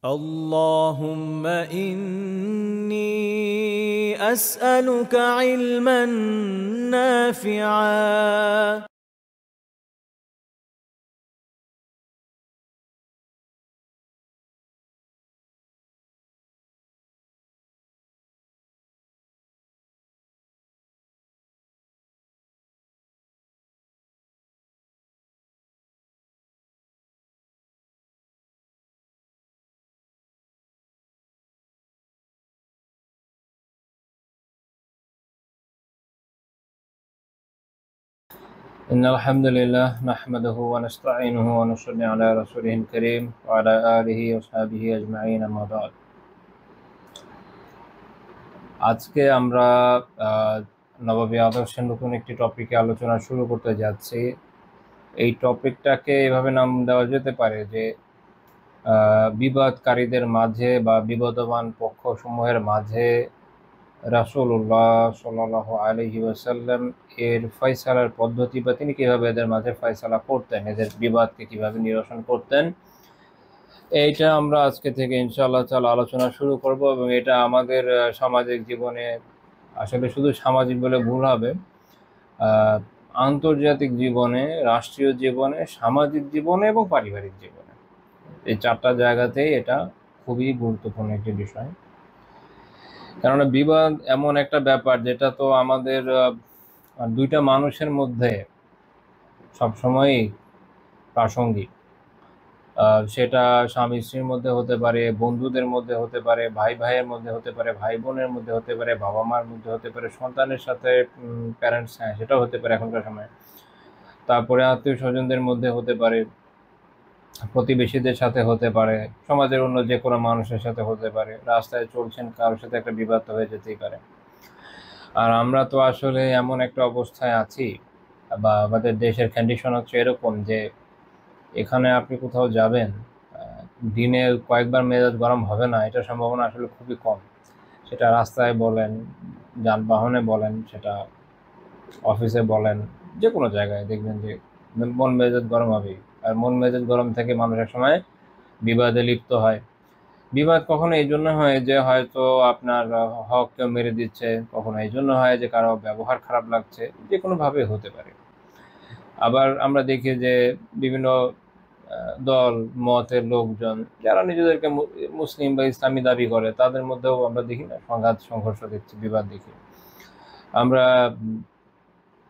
اللهم إني أسألك علما نافعا إن الحمد لله نحمده ونستعينه ونصلي على رسوله الكريم وعلى آله وصحبه أجمعين أما بعد আজকে আমরা নববী আদর্শের নতুন একটি টপিকে আলোচনা শুরু করতে যাচ্ছি। এই টপিকটাকে এভাবে নাম দেওয়া যেতে পারে যে বিবাদকারীদের মাঝে বা বিবাদমান পক্ষসমূহের মাঝে রাসূলুল্লাহ সাল্লাল্লাহু আলাইহি ওয়াসাল্লাম এর ফয়সালার পদ্ধতি বা তিনি কিভাবে এদের মাঝে ফয়সালা করতেন, এদের বিবাদকে কিভাবে নিরসন করতেন, এইটা আমরা আজকে থেকে ইনশাআল্লাহ তাআলা আলোচনা শুরু করব। এবং এটা আমাদের সামাজিক জীবনে, আসলে শুধু সামাজিক বলে ভুল হবে, আন্তর্জাতিক জীবনে, রাষ্ট্রীয় জীবনে, সামাজিক জীবনে এবং পারিবারিক জীবনে, এই চারটা জায়গাতেই এটা খুবই গুরুত্বপূর্ণ একটি বিষয়। কেননা বিবাদ এমন একটা ব্যাপার যেটা তো আমাদের দুইটা মানুষের মধ্যে সবসময়ই প্রাসঙ্গিক। সেটা স্বামী স্ত্রীর মধ্যে হতে পারে, বন্ধুদের মধ্যে হতে পারে, ভাই ভাইয়ের মধ্যে হতে পারে, ভাই বোনের মধ্যে হতে পারে, বাবা মার মধ্যে হতে পারে, সন্তানের সাথে প্যারেন্টস, হ্যাঁ সেটাও হতে পারে এখনকার সময়। তারপরে আত্মীয় স্বজনদের মধ্যে হতে পারে, প্রতিবেশীদের সাথে হতে পারে, সমাজের অন্য যে কোনো মানুষের সাথে হতে পারে, রাস্তায় চলছেন কারোর সাথে একটা বিবাদ হয়ে যেতেই পারে। আর আমরা তো আসলে এমন একটা অবস্থায় আছি, বা আমাদের দেশের কন্ডিশন হচ্ছে এরকম যে এখানে আপনি কোথাও যাবেন, দিনে কয়েকবার মেজাজ গরম হবে না, এটা সম্ভাবনা আসলে খুবই কম। সেটা রাস্তায় বলেন, যানবাহনে বলেন, সেটা অফিসে বলেন, যে কোনো জায়গায় দেখবেন যে মন মেজাজ গরম হবেই। আর মন মেজাজ গরম থেকে মানুষ এক সময় বিবাদে লিপ্ত হয়। বিবাদ কখনো এই জন্য হয় যে হয়তো আপনার হক কেউ মেরে দিচ্ছে, কখনো এই জন্য হয় যে কারো ব্যবহার খারাপ লাগছে, যে কোনোভাবে হতে পারে। আবার আমরা দেখি যে বিভিন্ন দল মতের লোকজন যারা নিজেদেরকে মুসলিম বা ইসলামী দাবি করে, তাদের মধ্যেও আমরা দেখি না সংঘাত সংঘর্ষ দেখছি, বিবাদ দেখি। আমরা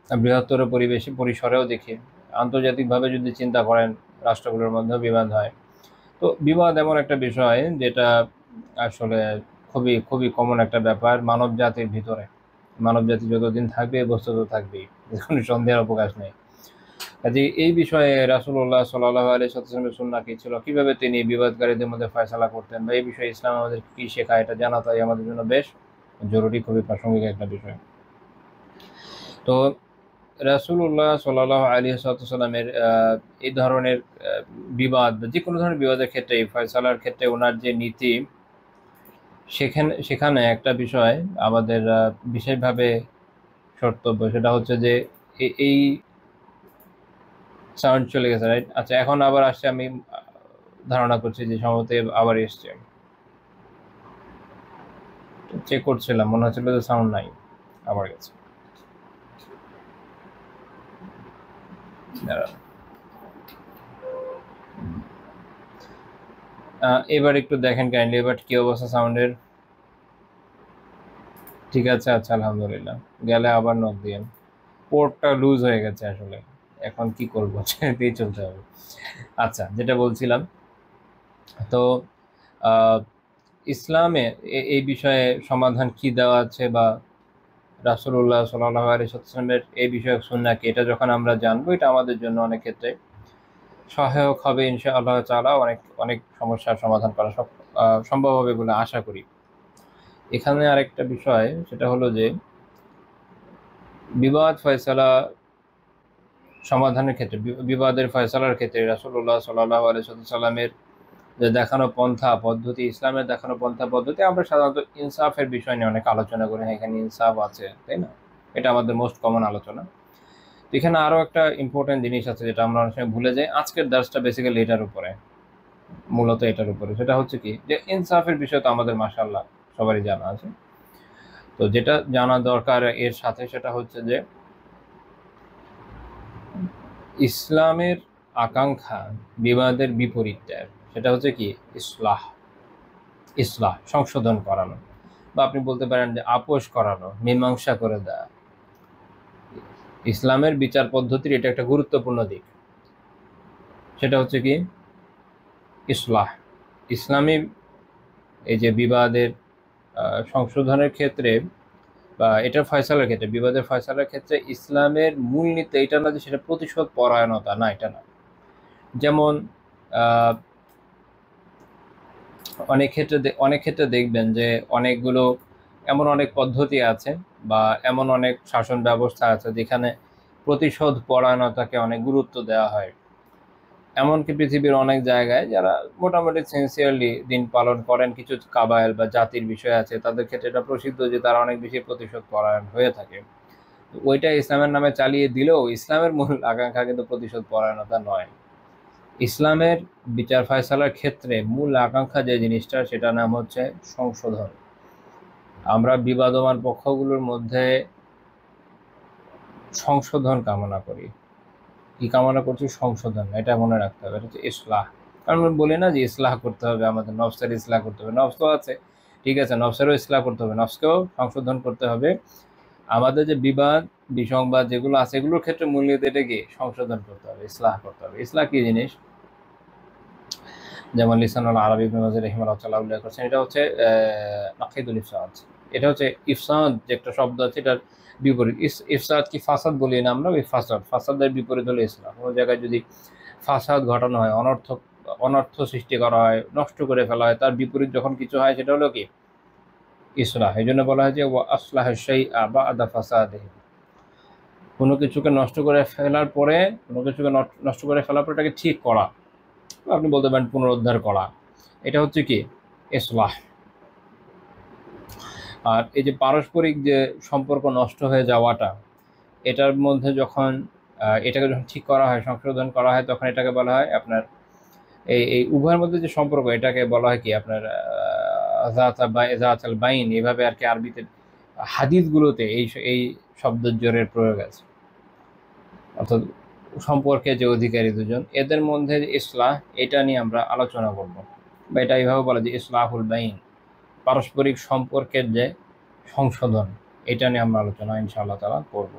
বৃহত্তর পরিসরেও দেখি, আন্তর্জাতিকভাবে যদি চিন্তা করেন রাষ্ট্রগুলোর মধ্যেও বিবাদ হয়। তো বিবাদ এমন একটা বিষয় যেটা আসলে খুবই খুবই কমন একটা ব্যাপার মানব জাতির ভিতরে। মানব জাতি যতদিন থাকবে বস্তুত থাকবেই, কোনো সন্দেহের অবকাশ নেই। কাজে এই বিষয়ে রাসূলুল্লাহ সাল্লাল্লাহু আলাইহি ওয়াসাল্লামের সুন্নাহ কি ছিল, কিভাবে তিনি বিবাদকারীদের মধ্যে ফয়সালা করতেন, বা এই বিষয়ে ইসলাম আমাদের কি শেখায়, এটা জানা তাই আমাদের জন্য বেশ জরুরি, খুবই প্রাসঙ্গিক একটা বিষয়। তো রাসূলুল্লাহ সাল্লাল্লাহু আলাইহি ওয়াসাল্লামের এই ধরনের বিবাদ, যে কোনো ধরনের বিবাদের ক্ষেত্রে, ফয়সালার ক্ষেত্রে ওনার যে নীতি, সেখানে একটা বিষয় আমাদের বিশেষভাবে কর্তব্য, সেটা হচ্ছে যে এই সাউন্ড চলে গেছে, রাইট? আচ্ছা, এখন আবার আসছে, আমি ধারণা করছি যে সম্ভবত আবার এসছে। চেক করছিলাম, মনে হচ্ছিল যে সাউন্ড নাই, আবার গেছে। এবার একটু দেখেন কাইন্ডলি, এবার কি অবস্থা সাউন্ডের? ঠিক আছে, আচ্ছা আলহামদুলিল্লাহ। গেলে আবার নক দিয়েন। পোর্টটা লুজ হয়ে গেছে আসলে, এখন কি করবো, দিয়ে চলতে হবে। আচ্ছা, যেটা বলছিলাম, তো ইসলামে এই বিষয়ে সমাধান কি দেওয়া আছে, বা রাসূলুল্লাহ সাল্লাল্লাহু আলাইহি ওয়াসাল্লামের এই বিষয়ক সুন্নাহ কি, এটা যখন আমরা জানবো, এটা আমাদের জন্য অনেক ক্ষেত্রে সহায়ক হবে ইনশাআল্লাহ তাআলা। অনেক অনেক সমস্যার সমাধান করা সম্ভব হবে বলে আশা করি। এখানে আরেকটা বিষয়, সেটা হলো যে বিবাদ ফয়সালা সমাধানের ক্ষেত্রে, বিবাদের ফয়সালার ক্ষেত্রে রাসূলুল্লাহ সাল্লাল্লাহু আলাইহি ওয়াসাল্লামের যে দেখানো পন্থা পদ্ধতি, ইসলামের দেখানো পন্থা পদ্ধতি, আমরা সাধারণত ইনসাফের বিষয় নিয়ে অনেক আলোচনা করি। হ্যাঁ, এখানে ইনসাফ আছে, তাই না? এটা আমাদের মোস্ট কমন আলোচনা। এখানে আরও একটা ইম্পর্টেন্ট জিনিস আছে যেটা আমরা অনেক সময় ভুলে যাই। আজকের দার্সটা বেসিক্যালি এটার উপরে, মূলত এটার উপরে। সেটা হচ্ছে কি যে ইনসাফের বিষয় তো আমাদের মাশাআল্লাহ সবারই জানা আছে। তো যেটা জানা দরকার এর সাথে সেটা হচ্ছে যে ইসলামের আকাঙ্ক্ষা বিবাদের বিপরীতটা, সেটা হচ্ছে কি ইসলাহ। ইসলাহ সংশোধন করানো, বা আপনি বলতে পারেন যে আপোষ করানো, মীমাংসা করে দেয়া। ইসলামের বিচার পদ্ধতির এটা একটা গুরুত্বপূর্ণ দিক, সেটা হচ্ছে কি ইসলাহ। ইসলামী এই যে বিবাদের সংশোধনের ক্ষেত্রে বা এটার ফয়সালার ক্ষেত্রে, বিবাদের ফয়সালার ক্ষেত্রে ইসলামের মূলনীতি এটা না যে সেটা প্রতিশোধ পরায়ণতা, না এটা না। যেমন অনেক ক্ষেত্রে দেখবেন যে অনেকগুলো এমন অনেক পদ্ধতি আছে বা এমন অনেক শাসন ব্যবস্থা আছে যেখানে প্রতিশোধ পরায়ণতাকে অনেক গুরুত্ব দেওয়া হয়। এমনকি পৃথিবীর অনেক জায়গায় যারা মোটামুটি সিনসিয়ারলি দিন পালন করেন, কিছু কাবায়েল বা জাতির বিষয় আছে, তাদের ক্ষেত্রে এটা প্রসিদ্ধ যে তারা অনেক বেশি প্রতিশোধ পরায়ণ হয়ে থাকে। ওইটা ইসলামের নামে চালিয়ে দিলেও ইসলামের মূল আকাঙ্ক্ষা কিন্তু প্রতিশোধ পরায়ণতা নয়। ইসলামের বিচার ফয়সালার ক্ষেত্রে মূল আকাঙ্ক্ষা যে জিনিসটা, সেটার নাম হচ্ছে সংশোধন। আমরা বিবাদমান পক্ষগুলোর মধ্যে সংশোধন কামনা করি। কি কামনা করছি? সংশোধন। এটা মনে রাখতে হবে, এটা হচ্ছে ইসলাহ। কারণ আমরা বলি না যে ইসলাহ করতে হবে, আমাদের নফসের ইসলাহ করতে হবে। নফস তো আছে, ঠিক আছে, নফসেরও ইসলাহ করতে হবে, নফসকেও সংশোধন করতে হবে। আমাদের যে বিবাদ বিসংবাদ যেগুলো আছে এগুলোর ক্ষেত্রে মূলনীতি এটা কি সংশোধন করতে হবে, ইসলাহ করতে হবে। ইসলাহ কি জিনিস? যেমন লিসানুল আরবি ইবনে মাজিদ রাহিমাহুল্লাহ উল্লেখ করছেন, এটা হচ্ছে নাকিদুল ইফসাদ। এটা হচ্ছে ইফসাদ যে একটা শব্দ আছে, এটার বিপরীত। ইফসাদ কি ফাসাদ বলি না আমরা? ওই ফাসাদের বিপরীত হলো ইসলাম। কোনো জায়গায় যদি ফাসাদ ঘটানো হয়, অনর্থ সৃষ্টি করা হয়, নষ্ট করে ফেলা হয়, তার বিপরীত যখন কিছু হয় সেটা হলো কি ইসলাহ। এই জন্য বলা হয় যে ওয়া আসলাহ শাইআ বা'দা ফাসাদিহি। কোনো কিছুকে নষ্ট করে ফেলার পরে, এটাকে ঠিক করা, আপনি বলতে পারেন পুনরুদ্ধার করা, এটা হচ্ছে কি ইসলাহ। আর এই যে পারস্পরিক যে সম্পর্ক নষ্ট হয়ে যাওয়াটা, এটার মধ্যে যখন এটাকে যখন ঠিক করা হয়, সংশোধন করা হয়, তখন এটাকে বলা হয় আপনার এই উভয়ের মধ্যে যে সম্পর্ক, এটাকে বলা হয় কি আপনার জাত আল বাইন, এভাবে আর কি আরবিতে হাদিসগুলোতে এই শব্দের জোরের প্রয়োগ আছে। অর্থাৎ সম্পর্কে যে অধিকারী দুজন, এদের মধ্যে যে ইসলাহ, এটা নিয়ে আমরা আলোচনা করব, বা এটা এইভাবে বলা যে ইসলাহুল বাইন, পারস্পরিক সম্পর্কের যে সংশোধন, এটা নিয়ে আমরা আলোচনা ইনশাআল্লাহ তাআলা করব।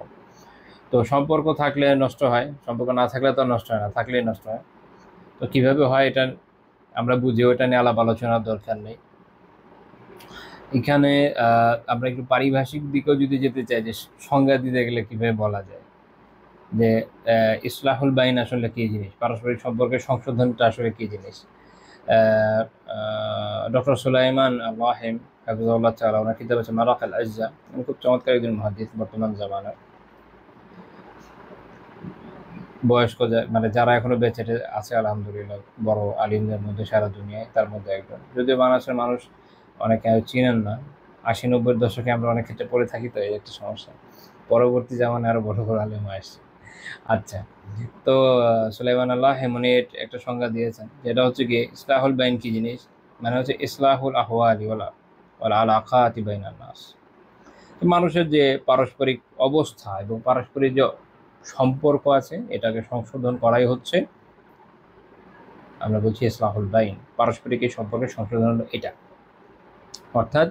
তো সম্পর্ক থাকলে নষ্ট হয়, সম্পর্ক না থাকলে তো নষ্ট হয় না, থাকলেই নষ্ট হয়। তো কিভাবে হয় এটা আমরা বুঝি, ওটা নিয়ে আলাপ আলোচনার দরকার নেই এখানে। আমরা একটু পারিভাষিক দিকেও যদি যেতে চাই, যে সংজ্ঞা দিতে গেলে কিভাবে বলা যায় যে ইসলাহুল বাইন আসলে কি জিনিস, পারস্পরিক সম্পর্কের সংশোধনটা আসলে কি জিনিস। ডক্টর সুলাইমান লাহিম হাফিজাহুল্লাহ তাআলা, ওনার কিতাব আছে মারাক আল আজ্জা, উনি খুব চমৎকার একজন মুহাদ্দিস বর্তমান জামানার। বয়স্ক মানে যারা এখনো বেঁচে আছে আলহামদুলিল্লাহ, বড় আলিমদের মধ্যে সারা দুনিয়ায়, তার মধ্যে একজন। যদিও বাংলাদেশের মানুষ অনেকে চিনেন না, 80-90 দশকে আমরা অনেক ক্ষেত্রে পড়ে থাকি, তো এই একটা সমস্যা। পরবর্তী জামানায় আরো বড় বড় আলিম আসছে। আচ্ছা, তো সুলাইমান লাহিম উনি একটা সংজ্ঞা দিয়েছেন, যেটা হচ্ছে কি ইসলাহুল বাইন কি জিনিস, মানে হচ্ছে ইসলাহুল আহওয়ালি ওয়াল আলাকাতি বাইনান নাস। মানুষের যে পারস্পরিক অবস্থা এবং পারস্পরিক যে সম্পর্ক আছে, এটাকে সংশোধন করাই হচ্ছে, আমরা বলছি ইসলাহুল বাইন। পারস্পরিক এই সম্পর্কের সংশোধন হলো এটা, অর্থাৎ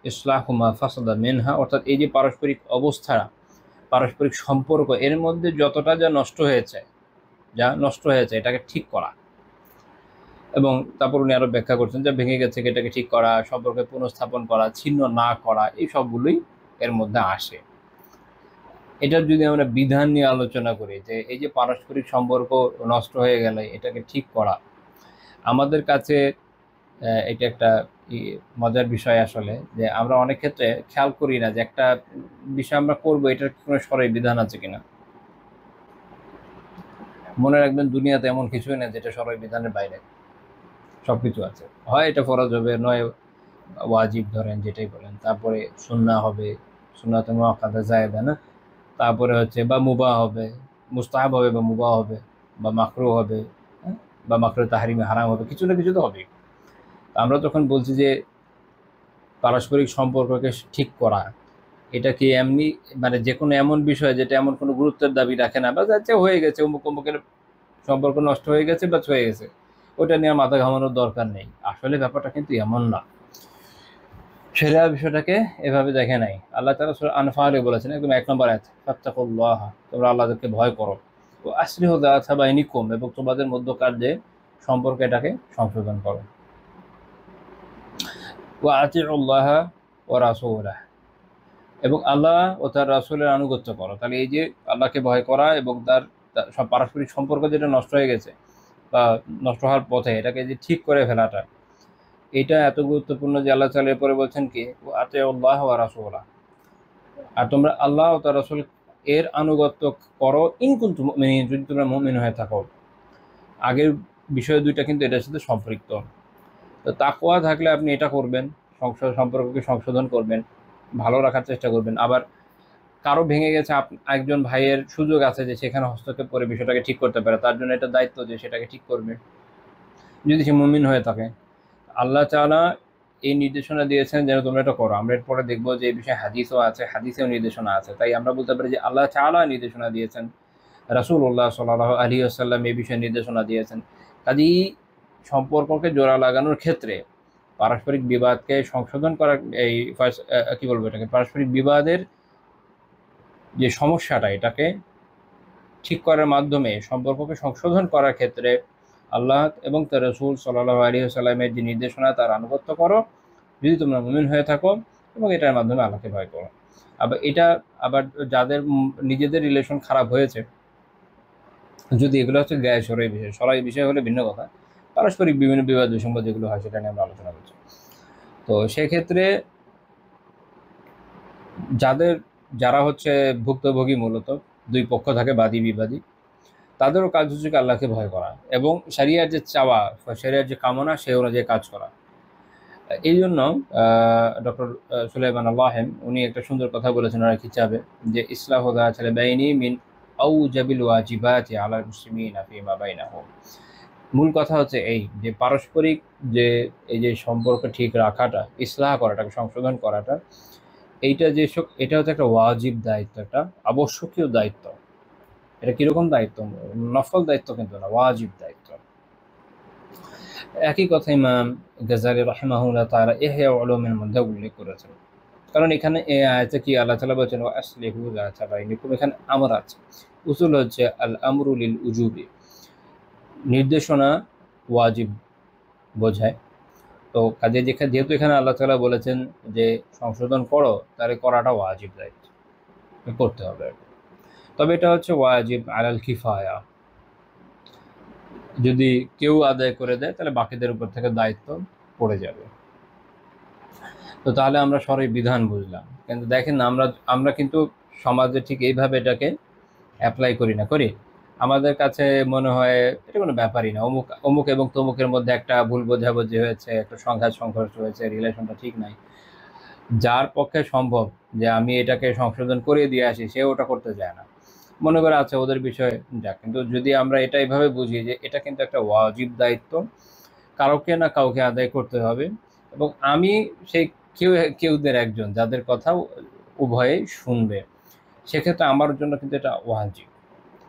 ইসলাহু মা ফাসাদা মিনহা, অর্থাৎ এই যে পারস্পরিক অবস্থা, পারস্পরিক সম্পর্ক, এর মধ্যে যতটা যা নষ্ট হয়েছে এটাকে ঠিক করা। এবং তারপর উনি আরো ব্যাখ্যা করছেন যে ভেঙে গেছে এটাকে ঠিক করা, সম্পর্কে পুনঃস্থাপন করা, ছিন্ন না করা, এই সবগুলোই এর মধ্যে আসে। এটার যদি আমরা বিধান নিয়ে আলোচনা করি, যে এই যে পারস্পরিক সম্পর্ক নষ্ট হয়ে গেলে এটাকে ঠিক করা, আমাদের কাছে এটা একটা মজার বিষয় আসলে, যে আমরা অনেক ক্ষেত্রে খেয়াল করি না যে একটা বিষয় আমরা করবো, এটার কোনো সরাই বিধান আছে কিনা। মনে রাখবেন, দুনিয়াতে এমন কিছুই না যেটা সরাই বিধানের বাইরে, সবকিছু আছে। হয় এটা ফরজ হবে, নয় ওয়াজিব, ধরেন যেটাই বলেন, তারপরে সুন্নাহ হবে, সুন্নাতে মুআক্কাদা জায়েদা না, তারপরে হচ্ছে বা মুবাহ হবে, মুস্তাহাব হবে বা মুবাহ হবে বা মাকরুহ হবে, বা মাকরুহে তাহরিমে হারাম হবে, কিছু না কিছু তো হবে। আমরা যখন বলছি যে পারস্পরিক সম্পর্ককে ঠিক করা, এটা কি এমনি মানে যে কোনো এমন বিষয় যেটা এমন কোনো গুরুত্বের দাবি রাখে না, বা যাচ্ছে হয়ে গেছে অমুক অমুকের সম্পর্ক নষ্ট হয়ে গেছে বা হয়ে গেছে, ওটা নিয়ে মাথা ঘামানোর দরকার নেই। আসলে ব্যাপারটা কিন্তু এমন না। শরিয়া বিষয়টাকে এভাবে দেখে নাই। আল্লাহ তাআলা সূরা আনফালে বলেছেন একদম ১ নম্বর আয়াত, ফাত্তাকুল্লাহ, তোমরা আল্লাহকে ভয় করো, ও আসলিহু যাতা বাইনিকুম, এবং তোমাদের মধ্যকার যে সম্পর্ক এটাকে সংশোধন করো, ওয়া আতিউল্লাহ ওয়া রাসূলাহ, এবং আল্লাহ ও তার রাসূলের আনুগত্য করো। তাহলে এই যে আল্লাহকে ভয় করা এবং তার সব পারস্পরিক সম্পর্ক যেটা নষ্ট হয়ে গেছে বা নষ্ট হওয়ার পথে, এটাকে যে ঠিক করে ফেলাটা, এটা এত গুরুত্বপূর্ণ যে আল্লাহ তাআলা এরপরে বলছেন কি, ওয়া আতিউল্লাহ ওয়া রাসূলাহ, আর তোমরা আল্লাহ ও তার রাসূল এর আনুগত্য করো, ইন কুনতুম মুমিনিন, যদি তোমরা মুমিন হয়ে থাকো। আগের বিষয় দুইটা কিন্তু এটার সাথে সম্পৃক্ত। তো তাকওয়া থাকলে আপনি এটা করবেন, সম্পর্ককে সংশোধন করবেন, ভালো রাখার চেষ্টা করবেন। আবার কারো ভেঙে গেছে, একজন ভাইয়ের সুযোগ আছে যে সেখানে হস্তক্ষেপ করে বিষয়টাকে ঠিক করতে পারে, তার জন্য এটা দায়িত্ব যে সেটাকে ঠিক করবে, যদি সে মুমিন হয়ে থাকে। আল্লাহ তাআলা এই নির্দেশনা দিয়েছেন যেন তোমরা এটা করো। আমরা এরপরে দেখবো যে এই বিষয়ে হাদিসও আছে, হাদিসেও নির্দেশনা আছে। তাই আমরা বলতে পারি যে আল্লাহ তাআলা নির্দেশনা দিয়েছেন, রাসূলুল্লাহ সাল্লাল্লাহু আলাইহি ওয়াসাল্লাম এই বিষয়ে নির্দেশনা দিয়েছেন। কাজেই সম্পর্ককে জোড়া লাগানোর ক্ষেত্রে পারস্পরিক বিবাদকে সংশোধন করার এই কি বলবো এটাকে, পারস্পরিক বিবাদের যে সমস্যাটা, এটাকে ঠিক করার মাধ্যমে সম্পর্ককে সংশোধন করার ক্ষেত্রে আল্লাহ এবং তার রাসূল সাল্লাল্লাহু আলাইহি ওয়াসাল্লামের যে নির্দেশনা তার আনুগত্য করো, যদি তোমরা মুমিন হয়ে থাকো, এবং এটার মাধ্যমে আল্লাহকে ভয় করো। আবার যাদের নিজেদের রিলেশন খারাপ হয়েছে, যদি এগুলো হচ্ছে গায়ে সরাই বিষয়, সরাই বিষয় হলে ভিন্ন কথা, পারস্পরিক বিভিন্ন বিবাদ বিসম্বাদ যেগুলো হয় সেটা নিয়ে আমরা আলোচনা করছি। তো সেক্ষেত্রে যারা হচ্ছে ভুক্তভোগী, মূলত দুই পক্ষ থাকে, বাদী বিবাদী, তাদেরও কাজ হচ্ছে আল্লাহকে ভয় করা এবং শরিয়ার যে চাওয়া, শরিয়ার যে কামনা, সে অনুযায়ী কাজ করা। এই জন্য ডক্টর সুলাইমান আল্লাহেম উনি একটা সুন্দর কথা বলেছেন ওনার কিতাবে, যে ইসলাহু যাতিল বাইনি মিন আউজাবিল ওয়াজিবাতি আলাল মুসলিমিনা ফিমা বাইনাহুম। মূল কথা হচ্ছে এই যে পারস্পরিক যে এই যে সম্পর্ক ঠিক রাখাটা, ইসলাহ করাটাকে সংশোধন করাটা, এটা হচ্ছে একটা ওয়াজিব দায়িত্ব, একটা আবশ্যকীয় দায়িত্ব। এটা কিরকম দায়িত্ব? নফল দায়িত্ব কিন্তু না, ওয়াজিব দায়িত্ব। একই কথা ইমাম গাজ্জালী রাহিমাহুল্লাহ তাআলা ইহয়া উলুমের মধ্যে উল্লেখ করেছেন। কারণ এখানে এই আয়াতে কি আল্লাহ তাআলা বলেছেন ওয়া আসলিহু যাতা বাইনিকুম, এখানে আমর আছে। উসুল হচ্ছে আল আমরু লিল উজুবি, নির্দেশনা ওয়াজিব বোঝায়। তো কাজে যেহেতু এখানে আল্লাহ তাআলা বলেছেন যে সংশোধন করো, তাহলে করাটা ওয়াজিব দায়িত্ব, করতে হবে। তবে এটা হচ্ছে ওয়াজিব আলাল কিফায়া, যদি কেউ আদায় করে দেয় তাহলে বাকিদের উপর থেকে দায়িত্ব পড়ে যাবে। তো তাহলে আমরা সরাই বিধান বুঝলাম, কিন্তু দেখেন আমরা কিন্তু সমাজে ঠিক এইভাবে এটাকে অ্যাপ্লাই করি। আমাদের কাছে মনে হয় এটা কোনো ব্যাপারই না, অমুক এবং তমুকের মধ্যে একটা ভুল বোঝাবুঝি হয়েছে, একটা সংঘর্ষ হয়েছে, রিলেশনটা ঠিক নাই। যার পক্ষে সম্ভব যে আমি এটাকে সংশোধন করে দিয়ে আসি, সে ওটা করতে চায় না, মনে করে আছে ওদের বিষয়ে যাক। কিন্তু যদি আমরা এটা এইভাবে বুঝি যে এটা কিন্তু একটা ওয়াজিব দায়িত্ব, কাউকে না কাউকে আদায় করতে হবে, এবং আমি সেই কেউদের একজন যাদের কথা উভয়ে শুনবে, সেক্ষেত্রে আমার জন্য কিন্তু এটা ওয়াজিব।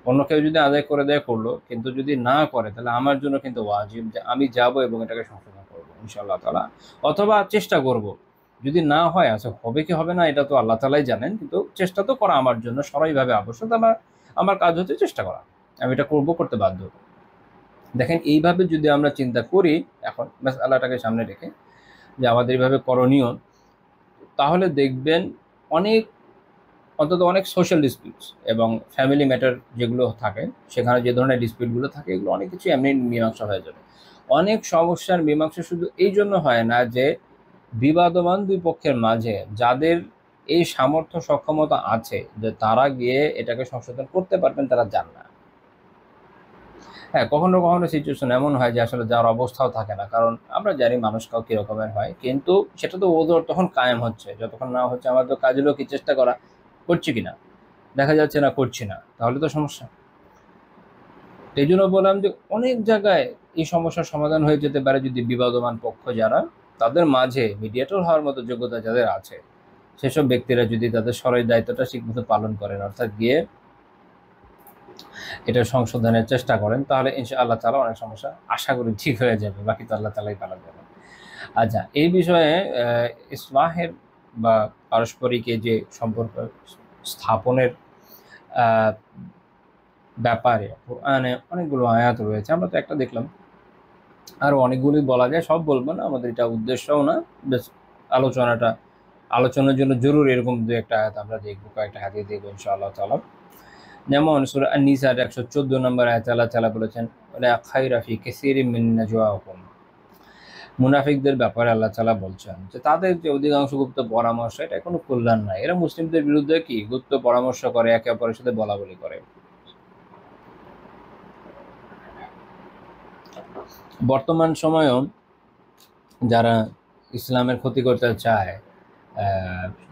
অন্য কেউ যদি আদায় করে দেয় করলো, কিন্তু যদি না করে তাহলে আমার জন্য কিন্তু ওয়াজিব যে আমি যাব এবং এটাকে সংশোধন করবো ইনশাআল্লাহ তাআলা, অথবা চেষ্টা করব। যদি না হয়, আচ্ছা হবে কি হবে না এটা তো আল্লাহ তাআলাই জানেন, কিন্তু চেষ্টা তো করা আমার জন্য সরাইভাবে আবশ্যক। আমার কাজ হচ্ছে চেষ্টা করা, আমি এটা করতে বাধ্য। দেখেন এইভাবে যদি আমরা চিন্তা করি, এখন মাসআলাটাকে সামনে রেখে যে আমাদের এইভাবে করণীয়, তাহলে দেখবেন অন্তত অনেক সোশ্যাল ডিসপিউটস এবং ফ্যামিলি ম্যাটার যেগুলো থাকে, সেখানে যে ধরনের ডিসপিউটগুলো থাকে, এগুলো অনেক কিছু এমনি মীমাংসা হয়ে যাবে। অনেক সমস্যার মীমাংসা শুধু এই জন্য হয় না যে বিবাদমান দুই পক্ষের মাঝে যাদের এই সামর্থ্য সক্ষমতা আছে যে তারা গিয়ে এটাকে সংশোধন করতে পারবেন, তারা যান না। হ্যাঁ, কখনো কখনো সিচুয়েশন এমন হয় যে আসলে যাওয়ার অবস্থাও থাকে না, কারণ আমরা জানি মানুষ কাউ কীরকমের হয়, কিন্তু সেটা তো ওদের তখন কায়েম হচ্ছে, যতক্ষণ না হচ্ছে আমাদের তো কাজ হলো কি চেষ্টা করা, করছি কিনা, দেখা যাচ্ছে না করছি না, তাহলে তো সমস্যা। এই জন্য বললাম যে অনেক জায়গায় এই সমস্যার সমাধান হয়ে যেতে পারে যদি বিবাদমান পক্ষ যারা তাদের মাঝে মিডিয়েটর হওয়ার মতো যোগ্যতা যাদের আছে সেসব ব্যক্তিরা যদি তাদের সরাসরি দায়িত্বটা ঠিকমতো পালন করেন, অর্থাৎ গিয়ে এটা সংশোধনের চেষ্টা করেন, তাহলে ইনশাআল্লাহ তাআলা অনেক সমস্যা আশা করি ঠিক হয়ে যাবে। বাকি তো আল্লাহ তাআলাই ভালো জানেন। আচ্ছা, এই বিষয়ে ইসলাহের বা পারস্পরিক যে সম্পর্ক স্থাপনের আহ, ব্যাপারে কোরআনে অনেকগুলো আয়াত রয়েছে। আমরা তো একটা দেখলাম, আরো অনেকগুলি বলা যায়, সব বলবো না, আমাদের এটা উদ্দেশ্যও না। বেশ আলোচনার জন্য জরুরি এরকম দু একটা আয়াত আমরা দেখবো, কয়েকটা হাদিস দেখবো ইনশাআল্লাহ তাআলা। যেমন সূরা আন-নিসার 114 নম্বর আয়াতে আল্লাহ তাআলা বলেছেন, লা খায়রা ফি কাসীরিন মিন নাজওয়াহুম। মুনাফিকদের ব্যাপারে আল্লাহ তাআলা বলছেন যে তাদের যে অধিকাংশ গুপ্ত পরামর্শ, এটা কোনো কল্যাণ নাই। এরা মুসলিমদের বিরুদ্ধে কি গুপ্ত পরামর্শ করে, একে অপরের সাথে বলাবলি করে। বর্তমান সময়েও যারা ইসলামের ক্ষতি করতে চায়,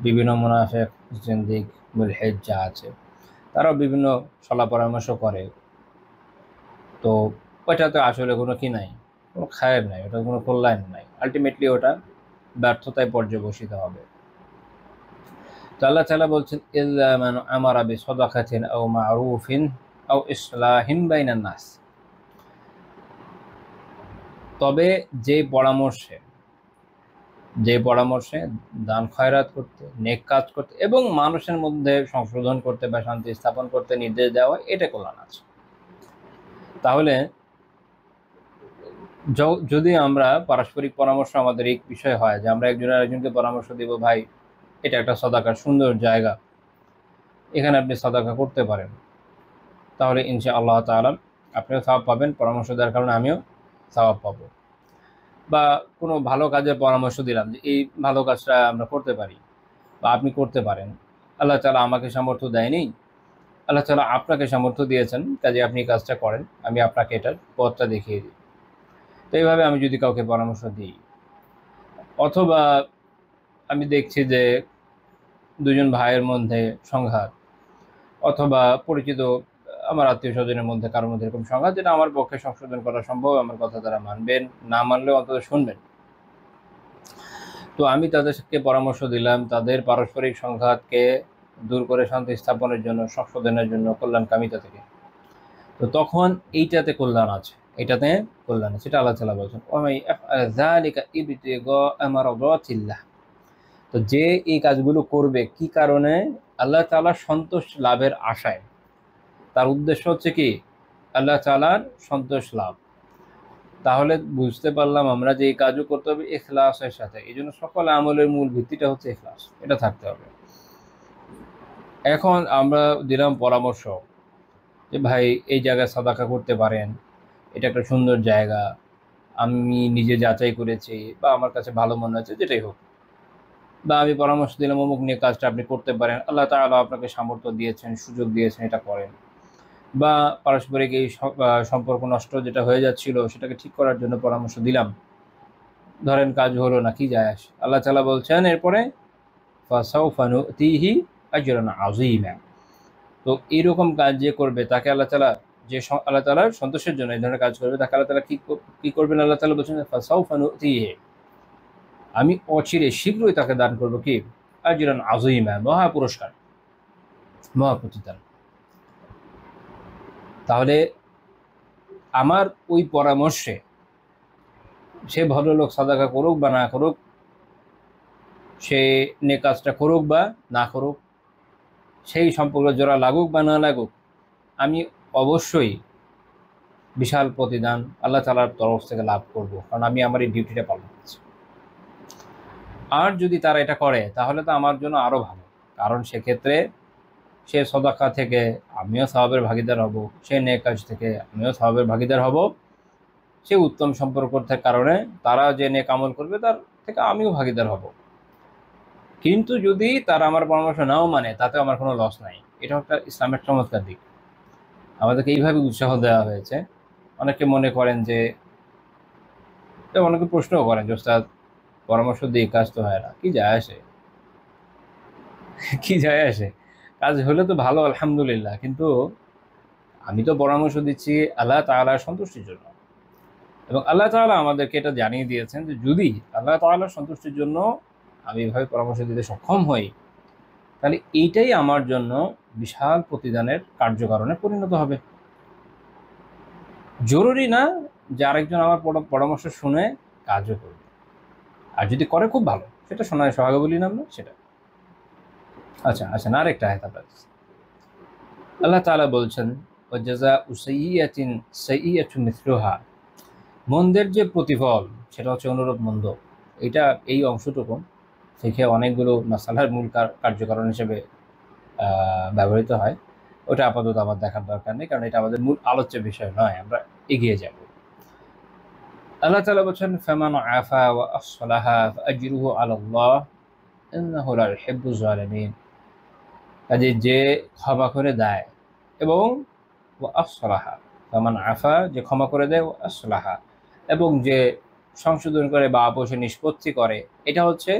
বিভিন্ন মুনাফিক, জিন্দিক, মুলহিদ যা আছে, তারাও বিভিন্ন সলা পরামর্শ করে। তো ওইটাতে আসলে কোনো কি নাই, কোনো খায়ের নাই, ওটা কোনো কল্যাণ নাই। আলটিমেটলি ওটা ব্যর্থতায় পর্যবসিত হবে। তো আল্লাহ তাআলা বলছেন, ইল্লা মান আমারা বিসাদাকাতিন আও মা'রুফিন আও ইসলাহিন বাইনান নাস। তবে যে পরামর্শে দান খয়রাত করতে, নেক কাজ করতে এবং মানুষের মধ্যে সংশোধন করতে বা শান্তি স্থাপন করতে নির্দেশ দেওয়া, এটা কল্যাণ আছে। তাহলে যদি আমরা পারস্পরিক পরামর্শ আমাদের এই বিষয় হয় যে আমরা একজন আরেকজনকে পরামর্শ দিব, ভাই এটা একটা সাদাকার সুন্দর জায়গা, এখানে আপনি সাদাকা করতে পারেন, তাহলে ইনশাআল্লাহ তাআলা আপনিও সওয়াব পাবেন, পরামর্শ দেওয়ার কারণে আমিও সওয়াব পাবো। বা কোনো ভালো কাজের পরামর্শ দিলাম যে এই ভালো কাজটা আমরা করতে পারি বা আপনি করতে পারেন, আল্লাহ তাআলা আমাকে সামর্থ্য দেয়নি, আল্লাহ তাআলা আপনাকে সামর্থ্য দিয়েছেন, কাজে আপনি কাজটা করেন, আমি আপনাকে এটার পথটা দেখিয়ে দিই। তো এইভাবে আমি যদি কাউকে পরামর্শ দিই, অথবা আমি দেখছি যে দুজন ভাইয়ের মধ্যে সংঘাত, অথবা পরিচিত আমার আত্মীয় স্বজনের মধ্যে কারোর মধ্যে এরকম সংঘাত, যেটা আমার পক্ষে সংশোধন করা সম্ভব, আমার কথা তারা মানবেন, না মানলেও অন্তত শুনবেন, তো আমি তাদেরকে পরামর্শ দিলাম তাদের পারস্পরিক সংঘাতকে দূর করে শান্তি স্থাপনের জন্য, সংশোধনের জন্য, কল্যাণকামিতা থেকে। তো তখন এইটাতে কল্যাণ আছে, এটাতে কল্যাণ আছে, সেটা আল্লাহ তাআলা বলছেন, ওয়ামাই ইয়াফআল যালিকা ইবতিগা মারদাতিল্লাহ। তো যে এই কাজগুলো করবে কি কারণে? আল্লাহ তাআলার সন্তোষ লাভের আশায়। তার উদ্দেশ্য হচ্ছে কি? আল্লাহ তাআলার সন্তোষ লাভ। তাহলে বুঝতে পারলাম আমরা যে এই কাজও করতে হবে ইখলাসের সাথে। এই জন্য সকল আমলের মূল ভিত্তিটা হচ্ছে ইখলাস, এটা থাকতে হবে। এখন আমরা দিলাম পরামর্শ যে ভাই এই জায়গায় সাদাকা করতে পারেন, এটা একটা সুন্দর জায়গা, আমি নিজে যাচাই করেছি বা আমার কাছে ভালো মনে হচ্ছে, যেটাই হোক, বা আমি পরামর্শ দিলাম অমুক নিয়ে কাজটা আপনি করতে পারেন, আল্লাহ তাআলা আপনাকে সামর্থ্য দিয়েছেন, সুযোগ দিয়েছেন, এটা করেন। বা পারস্পরিক এই সম্পর্ক নষ্ট যেটা হয়ে যাচ্ছিল সেটাকে ঠিক করার জন্য পরামর্শ দিলাম, ধরেন কাজ হলো না, কি যায় আসে? আল্লাহ তাআলা বলছেন এরপরে, ফাসাউফা নুতিহি আজরান আযীমা। তো এইরকম কাজ যে করবে তাকে আল্লাহ তাআলা, আল্লাহ তাআলার সন্তোষের জন্য এই ধরনের কাজ করবে, তাকে আল্লাহ তাআলা কি করবেন? আল্লাহ তাআলা বলছেন, ফাসাউফা নুতিহি, আমি অচিরে শীঘ্রই তাকে দান করবো কি? আজরান আযীমা, মহা পুরস্কার, মহা প্রতিদান। তাহলে আমার ওই পরামর্শে সে ভদ্রলোক সাদাকা করুক বা না করুক, সে নেক কাজটা করুক বা না করুক, সেই সম্পর্ক জোড়া লাগুক বা না লাগুক, আমি অবশ্যই বিশাল প্রতিদান আল্লাহ তাআলার তরফ থেকে লাভ করব, কারণ আমি আমার এই ডিউটিটা পালন করছি। আর যদি তারা এটা করে তাহলে তো আমার জন্য আরও ভালো, কারণ সেক্ষেত্রে সে সাদাকা থেকে আমিও সওয়াবের ভাগিদার হব, সে নেক কাজ থেকে আমিও সওয়াবের ভাগিদার হব, সে উত্তম সম্পর্কের কারণে তারা যে নেক আমল করবে তার থেকে আমিও ভাগিদার হব। কিন্তু যদি তারা আমার পরামর্শ নাও মানে, তাতে আমার কোনো লস নাই। এটা একটা ইসলামের চমৎকার দিক, আমাদেরকে এইভাবে উৎসাহ দেওয়া হয়েছে। অনেকে মনে করেন যে, অনেকে প্রশ্নও করেন যে ওস্তাদ পরামর্শ দিয়ে কাজ তো হয় না, কি যায় আসে? কি যায় আসে? কাজ হলে তো ভালো, আলহামদুলিল্লাহ, কিন্তু আমি তো পরামর্শ দিচ্ছি আল্লাহ তাআলার সন্তুষ্টির জন্য। এবং আল্লাহ তাআলা আমাদেরকে এটা জানিয়ে দিয়েছেন যে যদি আল্লাহ তাআলার সন্তুষ্টির জন্য আমি এভাবে পরামর্শ দিতে সক্ষম হই, তাহলে এইটাই আমার জন্য বিশাল প্রতিদানের কার্যকারণে পরিণত হবে। জরুরি না যে আরেকজন আমার পরামর্শ শুনে কাজও করবে, আর যদি করে খুব ভালো, সেটা শোনায় সোহাগে বলি না আমরা সেটা। আচ্ছা আচ্ছা, না আরেকটা আয়াত আমরা আল্লাহ তাআলা বলছেন ওয়াজাযাউ সাইয়্যাতিন সাইয়্যাতুন মিসলুহা, মন্দের যে প্রতিফল সেটা হচ্ছে অনুরূপ মন্দ। এটা এই অংশটুকু শিখে অনেকগুলো মাসালার মূল কার্যকারণ হিসেবে ব্যবহৃত হয়। ওটা আপাতত আমার দেখার দরকার নেই, কারণ এটা আমাদের মূল আলোচ্য বিষয় নয়, আমরা এগিয়ে যাব। আল্লাহ তাআলা বলছেন ফামান আফা ওয়া আসলাহা ফাআজরুহু আলাল্লাহ ইন্নাহু লা ইউহিব্বুজ জালিমিন, কাজে যে ক্ষমা করে দেয় এবং ওয়া আসলাহা, ফামান আফা যে ক্ষমা করে দেয়, ওয়া আসলাহা এবং যে সংশোধন করে বা আপোষে নিষ্পত্তি করে, এটা হচ্ছে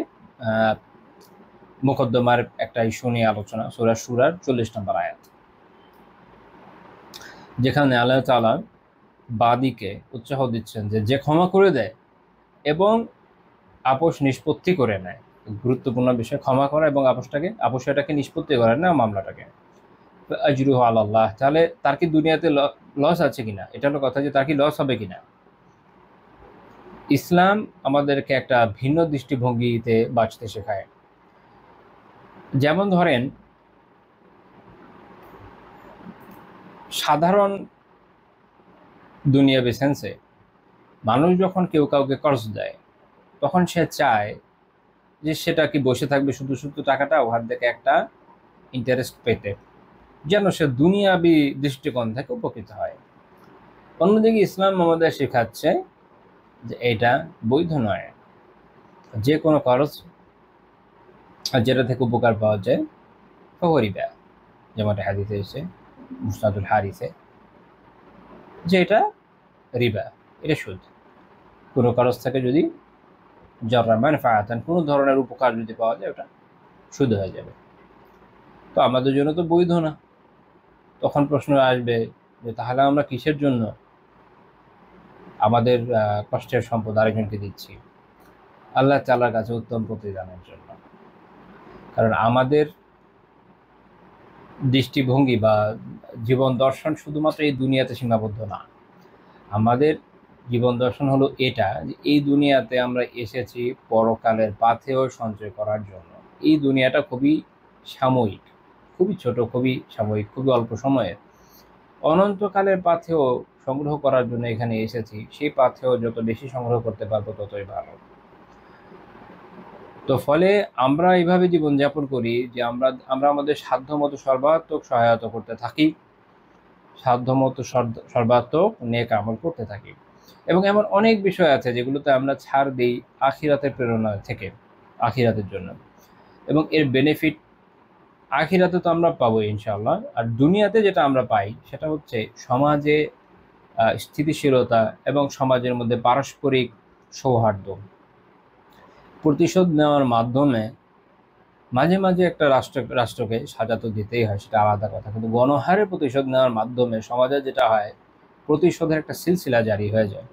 মুকদ্দমার একটা ইস্যু নিয়ে আলোচনা, সূরা শুরার 40 নম্বর আয়াত, যেখানে আল্লাহ তাআলা বাদীকে উৎসাহ দিচ্ছেন যে যে ক্ষমা করে দেয় এবং আপোষ নিষ্পত্তি করে নেয়, গুরুত্বপূর্ণ বিষয় ক্ষমা করা এবং আপোষটাকে নিষ্পত্তি করে নেয় মামলাটাকে, আজরুহু আলাল্লাহ, তাহলে তার কি দুনিয়াতে লস আছে কিনা, এটা হলো কথা, যে তার কি লস হবে কিনা। ইসলাম আমাদেরকে একটা ভিন্ন দৃষ্টিভঙ্গিতে বাঁচতে শেখায়। যেমন ধরেন, সাধারণ দুনিয়াবি সেন্সে মানুষ যখন কেউ কাউকে কর্জ দেয়, তখন সে চায় যে সেটা কি বসে থাকবে শুধু শুধু টাকাটা ওখান থেকে একটা ইন্টারেস্ট পেতে, যেন সে দুনিয়াবি দৃষ্টিকোণ থেকে উপকৃত হয়। অন্যদিকে ইসলাম আমাদের শেখাচ্ছে যে এটা বৈধ নয়, যে কোনো খরচ যেটা থেকে উপকার পাওয়া যায় রিবা, যেমনটা হাদিসে এসেছে মুসনাদুল হারিসে, যে এটা রিবা, এটা সুদ। কোনো খরচ থেকে যদি যারা মানফাআতান, কোনো ধরনের উপকার যদি পাওয়া যায়, ওটা সুদ হয়ে যাবে। তো আমাদের জন্য তো বৈধ না। তখন প্রশ্ন আসবে যে তাহলে আমরা কিসের জন্য আমাদের কষ্টের সম্পদ আরেকজনকে দিচ্ছি? আল্লাহ তাআলার কাছে উত্তম প্রতিদানের জন্য। কারণ আমাদের দৃষ্টিভঙ্গি বা জীবন দর্শন শুধুমাত্র এই দুনিয়াতে সীমাবদ্ধ না। আমাদের জীবন দর্শন হলো এটা যে এই দুনিয়াতে আমরা এসেছি পরকালের পাথেয় সঞ্চয় করার জন্য। এই দুনিয়াটা খুবই সাময়িক, খুবই ছোট, খুবই সাময়িক, খুবই অল্প সময়ের। অনন্তকালের পাথেয় সংগ্রহ করার জন্য এখানে এসেছি। সেই পাথেয় যত বেশি সংগ্রহ করতে পারবো ততই ভালো। তো ফলে আমরা এইভাবে জীবনযাপন করি যে আমরা আমাদের সাধ্যমতো সর্বাত্মক সহায়তা করতে থাকি, সাধ্যমতো সর্বাত্মক নেক আমল করতে থাকি। এবং এমন অনেক বিষয় আছে যেগুলোতে আমরা ছাড় দিই আখিরাতের প্রেরণা থেকে, আখিরাতের জন্য, এবং এর বেনিফিট আখিরাতে তো আমরা পাবো ইনশাআল্লাহ। আর দুনিয়াতে যেটা আমরা পাই সেটা হচ্ছে সমাজে স্থিতিশীলতা এবং সমাজের মধ্যে পারস্পরিক সৌহার্দ্য। প্রতিশোধ নেওয়ার মাধ্যমে মাঝে মাঝে একটা রাষ্ট্রকে সাজা তো দিতেই হয়, সেটা আলাদা কথা, কিন্তু গণহারে প্রতিশোধ নেওয়ার মাধ্যমে সমাজে যেটা হয়, প্রতিশোধের একটা সিলসিলা জারি হয়ে যায়।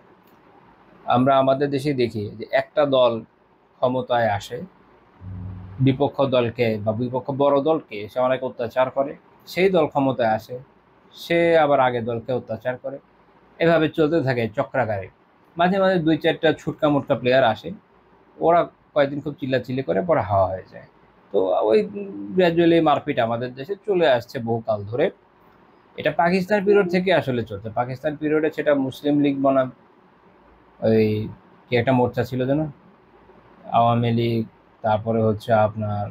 আমরা আমাদের দেশে দেখি যে একটা দল ক্ষমতায় আসে, বিপক্ষ দলকে বা বিপক্ষ বড় দলকে সে অনেক অত্যাচার করে, সেই দল ক্ষমতায় আসে, সে আবার আগের দলকে অত্যাচার করে, এভাবে চলতে থাকে চক্রাকারে। মাঝে মাঝে 2-4টা ছুটকা মুটকা প্লেয়ার আসে, ওরা কয়েকদিন খুব চিল্লাচিল্লি করে, পরে হাওয়া হয়ে যায়। তো ওই গ্র্যাজুয়ালি মারপিট আমাদের দেশে চলে আসছে বহুকাল ধরে। এটা পাকিস্তান পিরিয়ড থেকে আসলে চলছে। পাকিস্তান পিরিয়ডে সেটা মুসলিম লীগ বনাম ওই কি একটা মোর্চা ছিল যেন, আওয়ামী লীগ, তারপরে হচ্ছে আপনার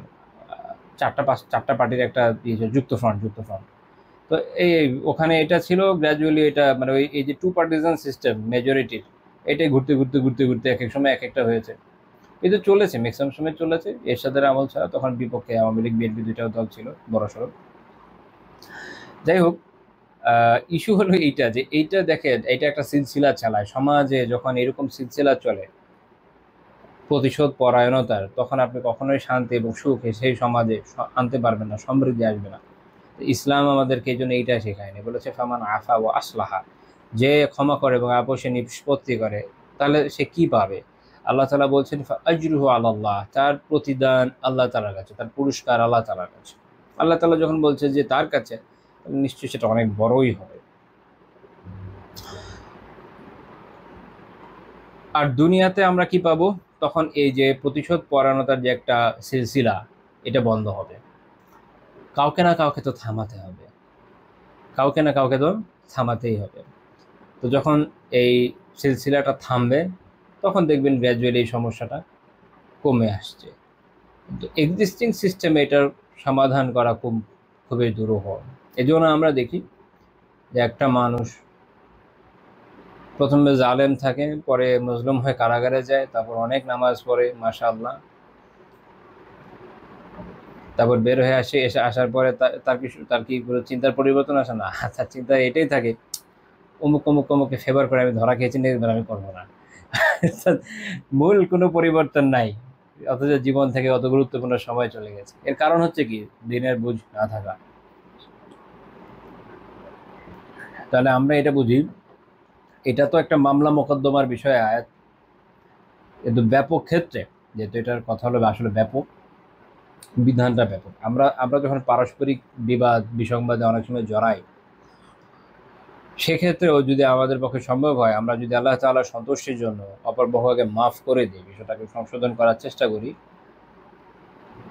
4টা পার্টির একটা যুক্ত ফ্রন্ট। তো এই ওখানে এটা ছিল গ্র্যাজুয়ালি, এটা মানে ওই এই যে 2 পার্টিজান সিস্টেম মেজরিটির, এটাই ঘুরতে এক এক সময় এক একটা হয়েছে। কিন্তু চলেছে, ম্যাক্সিমাম সময় চলেছে এরশাদের আমল ছাড়া। তখন বিপক্ষে আওয়ামী লীগ, বিএনপি দুইটাও দল ছিল বড়সড়। যাই হোক, ইস্যু হলো এইটা যে এইটা দেখেন, এইটা একটা সিলসিলা চালায় সমাজে। যখন এরকম সিলসিলা চলে প্রতিশোধ পরায়ণতার, তখন আপনি কখনোই শান্তি এবং সুখ সেই সমাজে আনতে পারবেন না, সমৃদ্ধি আসবে না। ইসলাম আমাদেরকে এই জন্য এইটা শেখায়নি, বলেছে ফামান আফা ও আসলাহা, যে ক্ষমা করে এবং আপোষে নিষ্পত্তি করে, তাহলে সে কি পাবে? আল্লাহ তাআলা বলছেন আজরুহু আলাল্লাহ, তার প্রতিদান আল্লাহ তাআলার কাছে, তার পুরস্কার আল্লাহ তাআলার কাছে। আল্লাহ তাআলা যখন বলছে যে তার কাছে, নিশ্চয়ই সেটা অনেক বড়ই হবে। আর দুনিয়াতে আমরা কি পাবো? তখন এই যে প্রতিশোধ পরায়ণতার যে একটা সিলসিলা, এটা বন্ধ হবে। কাউকে না কাউকে তো থামাতে হবে, কাউকে না কাউকে তো থামাতেই হবে। তো যখন এই সিলসিলাটা থামবে, তখন দেখবেন গ্র্যাজুয়ালি এই সমস্যাটা কমে আসছে। তো এক্সিস্টিং সিস্টেমে এটার সমাধান করা খুবই দুরূহ। এজন্য আমরা দেখি যে একটা মানুষ প্রথমে জালেম থাকে, পরে মজলুম হয়ে কারাগারে যায়, তারপর অনেক নামাজ পড়ে মাশাআল্লাহ, তারপর বের হয়ে আসার পরে তার কি পুরো চিন্তার পরিবর্তন আসে না? তার চিন্তা এটাই থাকে, অমুক অমুক অমুককে ফেভার করে আমি ধরা খেয়েছি, এবার আমি করবো না। মূল কোনো পরিবর্তন নাই, অথচ জীবন থেকে অত গুরুত্বপূর্ণ সময় চলে গেছে। এর কারণ হচ্ছে কি? দিনের বুঝ না থাকা। তাহলে আমরা এটা বুঝি, এটা তো একটা মামলা মোকদ্দমার বিষয়ে আয়াত, কিন্তু ব্যাপক ক্ষেত্রে, যেহেতু এটার কথা হলো আসলে ব্যাপক, বিধানটা ব্যাপক। আমরা যখন পারস্পরিক বিবাদ বিসংবাদে অনেক সময় জড়াই, সেক্ষেত্রেও যদি আমাদের পক্ষে সম্ভব হয়, আমরা যদি আল্লাহ তাআলার সন্তুষ্টির জন্য অপরপক্ষকে মাফ করে দিই, বিষয়টাকে সংশোধন করার চেষ্টা করি,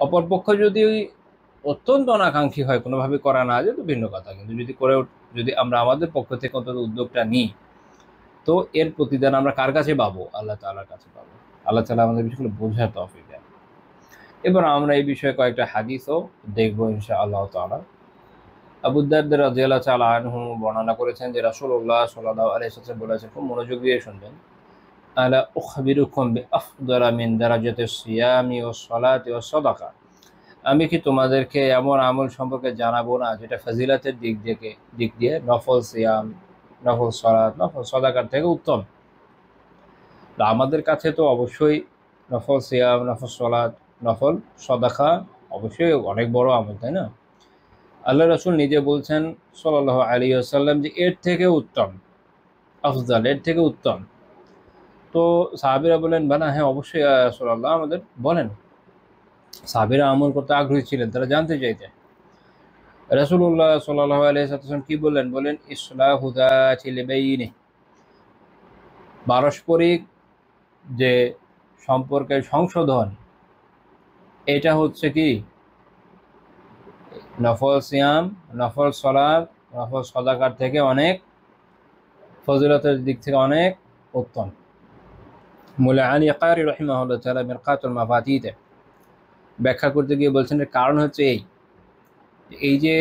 অপরপক্ষ যদি অত্যন্ত অনাকাঙ্ক্ষী হয়, কোনোভাবে করা না যায় তো ভিন্ন কথা, কিন্তু যদি আমরা আমাদের পক্ষ থেকে অন্তত উদ্যোগটা নিই, তো এর প্রতিদান আমরা কার কাছে পাবো? আল্লাহ তাআলার কাছে পাবো। আল্লাহ তাআলা আমাদের বিষয়গুলো বোঝার তৌফিক দেন। এবার আমরা এই বিষয়ে কয়েকটা হাদিসও দেখবো ইনশাআল্লাহ তাআলা। আবু দারদা রাদিয়াল্লাহু তাআলা আনহু বর্ণনা করেছেন যে রাসূলুল্লাহ সাল্লাল্লাহু আলাইহি ওয়াসাল্লাম বলেছেন, খুব মনোযোগ দিয়ে শুনবেন, আলা উখবিরুকুম বিআফদালা মিন দারাজাতিস সিয়ামি ওয়াস সালাতি ওয়াস সাদাকা, আমি কি তোমাদেরকে এমন আমল সম্পর্কে জানাবো না যেটা ফজিলতের দিক দিয়ে নফল সিয়াম, নফল সালাত, নফল সাদাকার থেকে উত্তম? তো আমাদের কাছে তো অবশ্যই নফল সিয়াম, নফল সালাত, নফল সাদাকা অবশ্যই অনেক বড় আমল, তাই না? আল্লাহ রাসূল নিজে বলছেন সাল্লাল্লাহু আলাইহি ওয়াসাল্লাম যে এর থেকে উত্তম, আফজাল, এর থেকে উত্তম। তো সাহাবীরা বলেন, বানা হ্যাঁ অবশ্যই ইয়া রাসূলুল্লাহ, আমাদের বলেন। সাহাবীরা আমল করতে আগ্রহী ছিলেন, তারা জানতে চাইতেন। রাসূলুল্লাহ সাল্লাল্লাহু আলাইহি ওয়াসাল্লাম কি বললেন? বলেন ইসলাহু যাতিল বাইনি, পারস্পরিক যে সম্পর্কের সংশোধন, এটা হচ্ছে কি নফল সিয়াম, নফল সালাত, নফল সাদাকার থেকে অনেক, ফজিলতের দিক থেকে অনেক উত্তম। মুলা আলী কারি রাহিমাহুল্লাহ তাআলা মিরকাতুল মাফাতিতে ব্যাখ্যা করতে গিয়ে বলছেন, এর কারণ হচ্ছে এই যে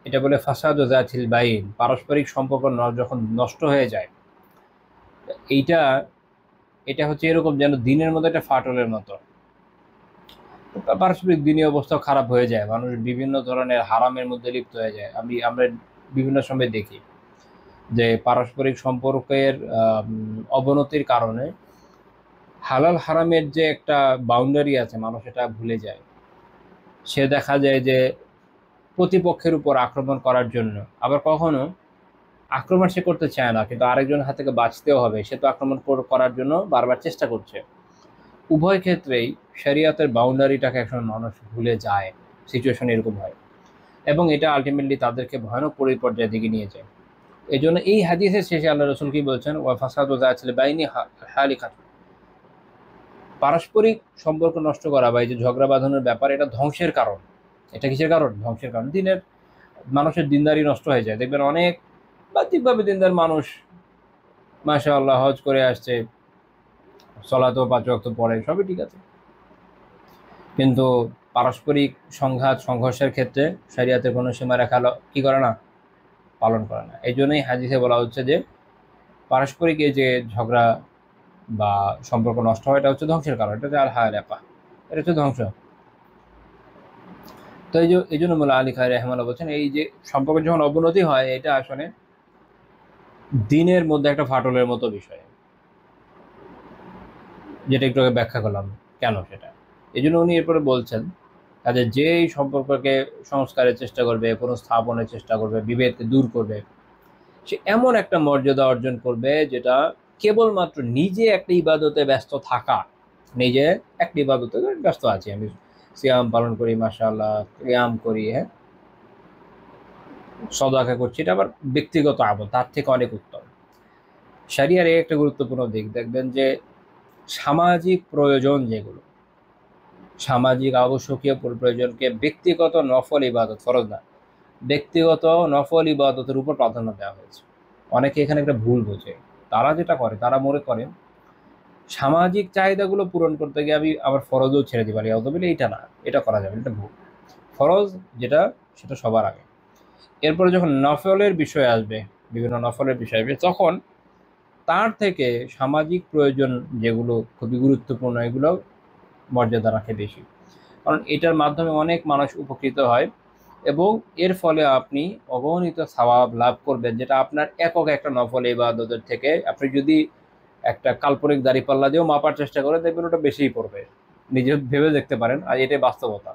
এটা বলে ফাসাদু যাতিল বাইন, পারস্পরিক সম্পর্ক যখন নষ্ট হয়ে যায়, এইটা এটা হচ্ছে এরকম যেন দিনের মধ্যে একটা ফাটলের মতো। পারস্পরিক দিনী অবস্থা খারাপ হয়ে যায়, মানুষ বিভিন্ন ধরনের হারামের মধ্যে লিপ্ত হয়ে যায়। আমরা বিভিন্ন সময় দেখি যে পারস্পরিক সম্পর্কের অবনতির কারণে হালাল হারামের যে একটা বাউন্ডারি আছে, মানুষ এটা ভুলে যায়। সে দেখা যায় যে প্রতিপক্ষের উপর আক্রমণ করার জন্য, আবার কখনো আক্রমণ সে করতে চায় না, কিন্তু আরেকজনের হাত থেকে বাঁচতেও হবে, সে তো আক্রমণ করার জন্য বারবার চেষ্টা করছে। উভয় ক্ষেত্রেই শরিয়তের বাউন্ডারিটাকে এখন মানুষ ভুলে যায়, সিচুয়েশন এরকম হয়, এবং এটা আলটিমেটলি তাদেরকে ভয়ানক পরিপর্যায়ের দিকে নিয়ে যায়। এই জন্য এই হাদিসের শেষে আল্লাহ রাসূল কি বলছেন? ওয়া ফাসাদু যাতিল বাইনি হালিকাত, পারস্পরিক সম্পর্ক নষ্ট করা বা এই যে ঝগড়া বাঁধানোর ব্যাপার, এটা ধ্বংসের কারণ। এটা কিসের কারণ? ধ্বংসের কারণ। দিনের মানুষের দিনদারি নষ্ট হয়ে যায়। দেখবেন অনেক বাহ্যিকভাবে দিনদার মানুষ মাশাআল্লাহ হজ করে আসছে, সালাতও 5 ওয়াক্ত পড়ে, সবই ঠিক আছে, কিন্তু পারস্পরিক সংঘর্ষের ক্ষেত্রে শরিয়তের কোনো সীমারেখা কি করে না, পালন করে না। এই জন্যই হাদিসে বলা হচ্ছে যে পারস্পরিক এই যে ঝগড়া বা সম্পর্ক নষ্ট হয়, এটা হচ্ছে ধ্বংসের কারণ, এটা হচ্ছে আল হালাকা, এটা হচ্ছে ধ্বংস। তো এই জন্য মোল্লা আলী খায়র রাহিমাহুল্লাহ বলছেন, এই যে সম্পর্কের যখন অবনতি হয়, এটা আসলে দিনের মধ্যে একটা ফাটলের মতো বিষয়, যেটা একটু আগে ব্যাখ্যা করলাম কেন সেটা। এই জন্য উনি এরপরে বলছেন, কাজে যেই সম্পর্ককে সংস্কারের চেষ্টা করবে, পুনঃস্থাপনের চেষ্টা করবে, বিভেদকে দূর করবে, সে এমন একটা মর্যাদা অর্জন করবে যেটা কেবলমাত্র নিজে একটা ইবাদতে ব্যস্ত থাকা, নিজে একটা ইবাদতে ব্যস্ত আছি, আমি সিয়াম পালন করি, মাশাআল্লাহ কিয়াম করি, হ্যাঁ, সদাকা করছি, এটা আবার ব্যক্তিগত আমল, তার থেকে অনেক উত্তম। শরিয়ার এই একটা গুরুত্বপূর্ণ দিক দেখবেন যে সামাজিক প্রয়োজন যেগুলো, সামাজিক আবশ্যকীয় প্রয়োজনকে ব্যক্তিগত নফল ইবাদত, ফরজ না, ব্যক্তিগত নফল ইবাদতের উপর প্রাধান্য দেওয়া হয়েছে। অনেকে এখানে একটা ভুল বোঝে, তারা যেটা করে তারা মনে করেন সামাজিক চাহিদাগুলো পূরণ করতে গিয়ে আমি আমার ফরজও ছেড়ে দিই, পারি অতবেলে এইটা না, এটা করা যাবে, এটা ভুল। ফরজ যেটা সেটা সবার আগে, এরপরে যখন নফলের বিষয় আসবে, বিভিন্ন নফলের বিষয় আসবে, তখন তার থেকে সামাজিক প্রয়োজন যেগুলো খুবই গুরুত্বপূর্ণ এগুলো মর্যাদা রাখে বেশি, কারণ এটার মাধ্যমে অনেক মানুষ উপকৃত হয় এবং এর ফলে আপনি অগণিত সওয়াব লাভ করবেন, যেটা আপনার একক একটা নফল ইবাদতের থেকে আপনি যদি একটা কাল্পনিক দাঁড়িপাল্লা দিয়েও মাপার চেষ্টা করে দেখবেন ওটা বেশিই পড়বে। নিজে ভেবে দেখতে পারেন, আর এটাই বাস্তবতা।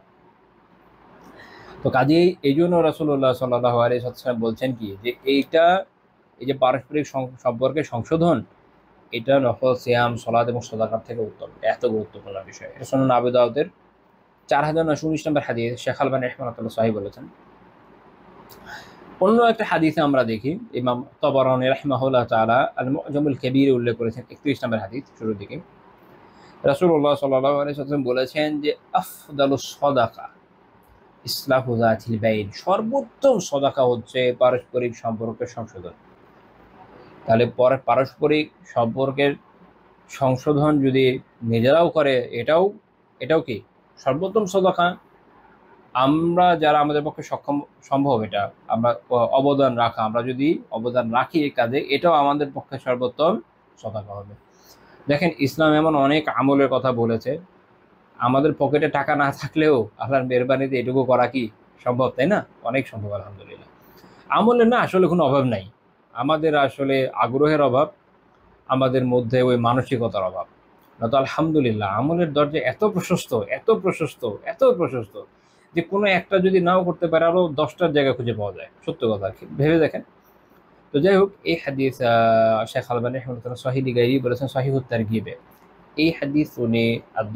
তো কাজেই এই জন্য রাসূলুল্লাহ সাল্লাল্লাহু আলাইহি ওয়াসাল্লাম বলছেন কি, যে এইটা, এই যে পারস্পরিক সম্পর্কে সংশোধন, এটা নফল সিয়াম, সালাত এবং সাদাকার থেকে উত্তম, এত গুরুত্বপূর্ণ বিষয়। এটা সুনান আবু দাউদের 4919 নম্বর হাদিস, শেখ আলবানী রাহিমাহুল্লাহ সহিহ বলেছেন। অন্য একটা হাদিসে আমরা দেখি, ইমাম তাবারানী রাহিমাহুল্লাহ তাআলা আল মুআজামুল কাবীরে উল্লেখ করেছেন 31 নম্বর হাদিস শুরুর দিকে। রাসূলুল্লাহ সাল্লাল্লাহু আলাইহি ওয়াসাল্লাম বলেছেন যে আফদালুস সাদাকা ইসলাহু যাতিল বাইন, সর্বোত্তম সাদাকা হচ্ছে পারস্পরিক সম্পর্কের সংশোধন। তাহলে পারস্পরিক সম্পর্কের সংশোধন যদি নিজেরাও করে, এটাও এটাও কি সর্বোত্তম সাদাকা। আমরা যারা আমাদের পক্ষে সক্ষম সম্ভব এটা আমরা অবদান রাখা, আমরা যদি অবদান রাখি এই কাজে, এটাও আমাদের পক্ষে সর্বোত্তম সাদাকা হবে। দেখেন ইসলাম এমন অনেক আমলের কথা বলেছে, আমাদের পকেটে টাকা না থাকলেও আল্লাহর মেহরবানিতে এটুকু করা কি সম্ভব, তাই না? অনেক সম্ভব আলহামদুলিল্লাহ। আমলের না আসলে কোনো অভাব নাই, আমাদের আসলে আগ্রহের অভাব, আমাদের মধ্যে ওই মানসিকতার অভাব। না তো আলহামদুলিল্লাহ আমলের দরজা এত প্রশস্ত, এত প্রশস্ত, এত প্রশস্ত, যে কোনো একটা যদি নাও করতে পারে আরও 10টার জায়গা খুঁজে পাওয়া যায়। সত্য কথা, ভেবে দেখেন। তো যাই হোক, এই হাদিস শেখ আলবানী রাহিমাহুল্লাহ সহিহ গায়রি বলেছেন সহিহুত তারগিবে। এই হাদিস উনি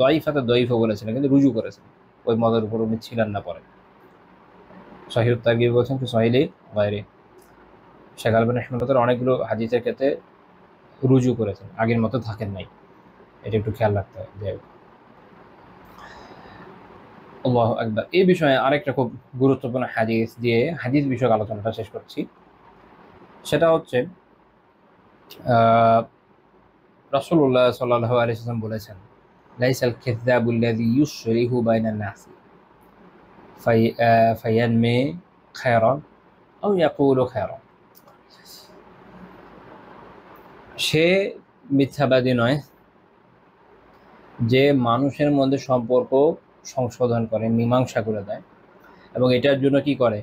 দয়ীফাতে দয়ীফও বলেছিলেন, কিন্তু রুজু করেছেন, ওই মদের উপর উনি ছিলেন না পরে। সহিহুত তারগিবে বলছেন কি সহিহ গায়রি। শেখ আলবানী রাহিমাহুল্লাহ অনেকগুলো হাদিসের ক্ষেত্রে রুজু করেছেন, আগের মতো থাকেন নাই, এটা একটু খেয়াল রাখতে হয়। যাই হোক, আল্লাহু আকবার। এই বিষয়ে আরেকটা খুব গুরুত্বপূর্ণ হাদিস দিয়ে হাদিস বিষয়ক আলোচনাটা শেষ করছি। সেটা হচ্ছে রাসূলুল্লাহ সাল্লাল্লাহু আলাইহি ওয়াসাল্লাম বলেছেন, লাইসাল কাযাবুল্লাযী ইউশরিহু বাইনান নাস ফায়ানমি খায়রান আও ইয়াকুলু খায়রান। সে মিথ্যাবাদী নয় যে মানুষের মধ্যে সম্পর্ক সংশোধন করে, মীমাংসা করে দেয়, এবং এটার জন্য কি করে,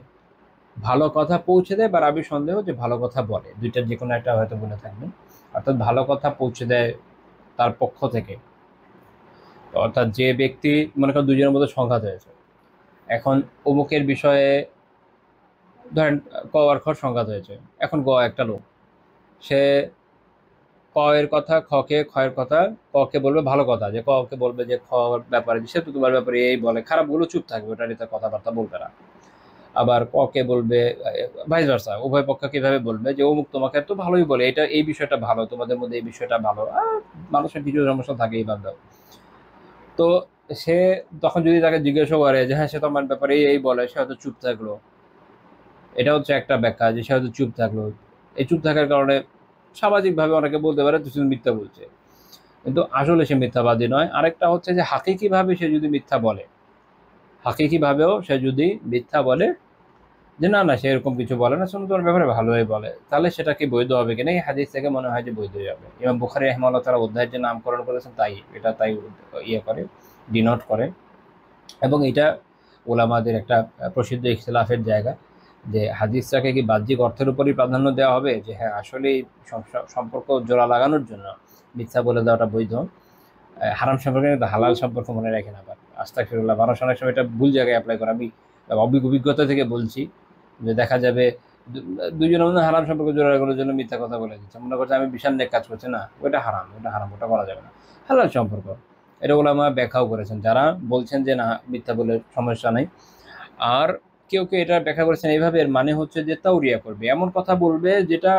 ভালো কথা পৌঁছে দেয়, বা রাবি সন্দেহ যে ভালো কথা বলে, দুইটার যে কোনো একটা হয়তো বলে থাকবেন, অর্থাৎ ভালো কথা পৌঁছে দেয় তার পক্ষ থেকে। অর্থাৎ যে ব্যক্তি, মনে করেন দুজনের মধ্যে সংঘাত হয়েছে, এখন অমুকের বিষয়ে ধরেন ক আর খ সংঘাত হয়েছে, এখন গ একটা লোক, সে ক এর কথা খকে, খয়ের কথা ককে বলবে ভালো কথা, যে ককে বলবে যে খ ব্যাপারে সে তো তোমার ব্যাপারে এই বলে, খারাপগুলো চুপ থাকবে, ওটা নিয়ে তার কথাবার্তা বলবে না। আবার ককে বলবে ভাইস ভার্সা, উভয় পক্ষ কিভাবে বলবে যে অমুক তোমাকে তো ভালোই বলে, এটা এই বিষয়টা ভালো, তোমাদের মধ্যে এই বিষয়টা ভালো, মানুষের কিছু সমস্যা থাকেই বাদ দাও। তো সে তখন যদি তাকে জিজ্ঞাসা করে যে হ্যাঁ সে তোমার ব্যাপারে এই বলে, সে হয়তো চুপ থাকলো, এটা হচ্ছে একটা ব্যাখ্যা, যে সে হয়তো চুপ থাকলো। এই চুপ থাকার কারণে সামাজিকভাবে অনেকে বলতে পারে তুই মিথ্যা বলছে, কিন্তু আসলে সে মিথ্যাবাদী নয়। আরেকটা হচ্ছে যে হাকিকিভাবে সে যদি মিথ্যা বলে, হাকিকিভাবেও সে যদি মিথ্যা বলে যে না না সে এরকম কিছু বলে না, শুনুন তোমার ব্যাপারে ভালোই বলে, তাহলে সেটা কি বৈধ হবে কিনা? এই হাদিস থেকে মনে হয় যে বৈধই হবে। ইমাম বুখারী রাহিমাহুল্লাহ তাআলা অধ্যায়ের যে নামকরণ করেছেন তাই এটা তাই করে, ডিনোট করে। এবং এটা ওলামাদের একটা প্রসিদ্ধ ইখতিলাফের জায়গা, যে হাদিসটাকে কি বাহ্যিক অর্থের উপরই প্রাধান্য দেওয়া হবে, যে হ্যাঁ আসলেই সম্পর্ক জোড়া লাগানোর জন্য মিথ্যা বলে দেওয়াটা বৈধ, হারাম সম্পর্কে কিন্তু হালাল সম্পর্ক মনে রাখেন। আবার আস্তাগফিরুল্লাহ, মানুষ অনেক সময় এটা ভুল জায়গায় অ্যাপ্লাই করে। আমি অভিজ্ঞতা থেকে বলছি যে দেখা যাবে দুজনের মধ্যে হারাম সম্পর্ক জোড়া করার জন্য মিথ্যা কথা বলে দিচ্ছে, মনে করছে আমি বিশাল নেক কাজ করছি, না ওটা হারাম, ওটা করা যাবে না। হালাল সম্পর্ক, এটা ওলামা ব্যাখ্যাও করেছেন, যারা বলছেন যে না মিথ্যা বলে সমস্যা নাই। আর কেউ কেউ এটা ব্যাখ্যা করেছেন এইভাবে, এর মানে হচ্ছে যে তাওরিয়া করবে, এমন কথা বলবে যেটা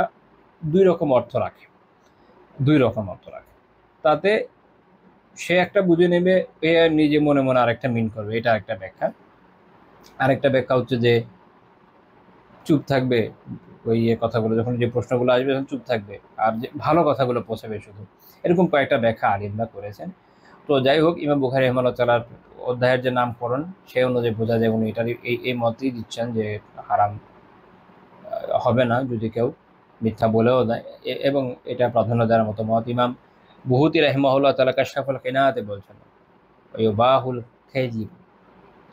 দুই রকম অর্থ রাখে, তাতে সে একটা বুঝে নেবে, এ নিজে মনে মনে আরেকটা মিন করবে, এটা একটা ব্যাখ্যা। আরেকটা ব্যাখ্যা হচ্ছে যে চুপ থাকবে, ওই কথাগুলো যখন যে প্রশ্নগুলো আসবে তখন চুপ থাকবে, আর যে ভালো কথাগুলো পৌঁছাবে শুধু। এরকম কয়েকটা ব্যাখ্যা আলিমরা করেছেন। তো যাই হোক, ইমাম বুখারী রাহিমাহুল্লাহ তাআলার অধ্যায়ের যে নামকরণ সেই অনুযায়ী বোঝা যায় উনি এটার এই মতই দিচ্ছেন যে হারাম হবে না যদি কেউ মিথ্যা বলেও দেয়, এবং এটা প্রাধান্য দেওয়ার মতো মত। ইমাম বুহুতি রাহিমাহুল্লাহ তাআলা কাশফুল কিনাতে বলছেন ইউবাহুল কাযিব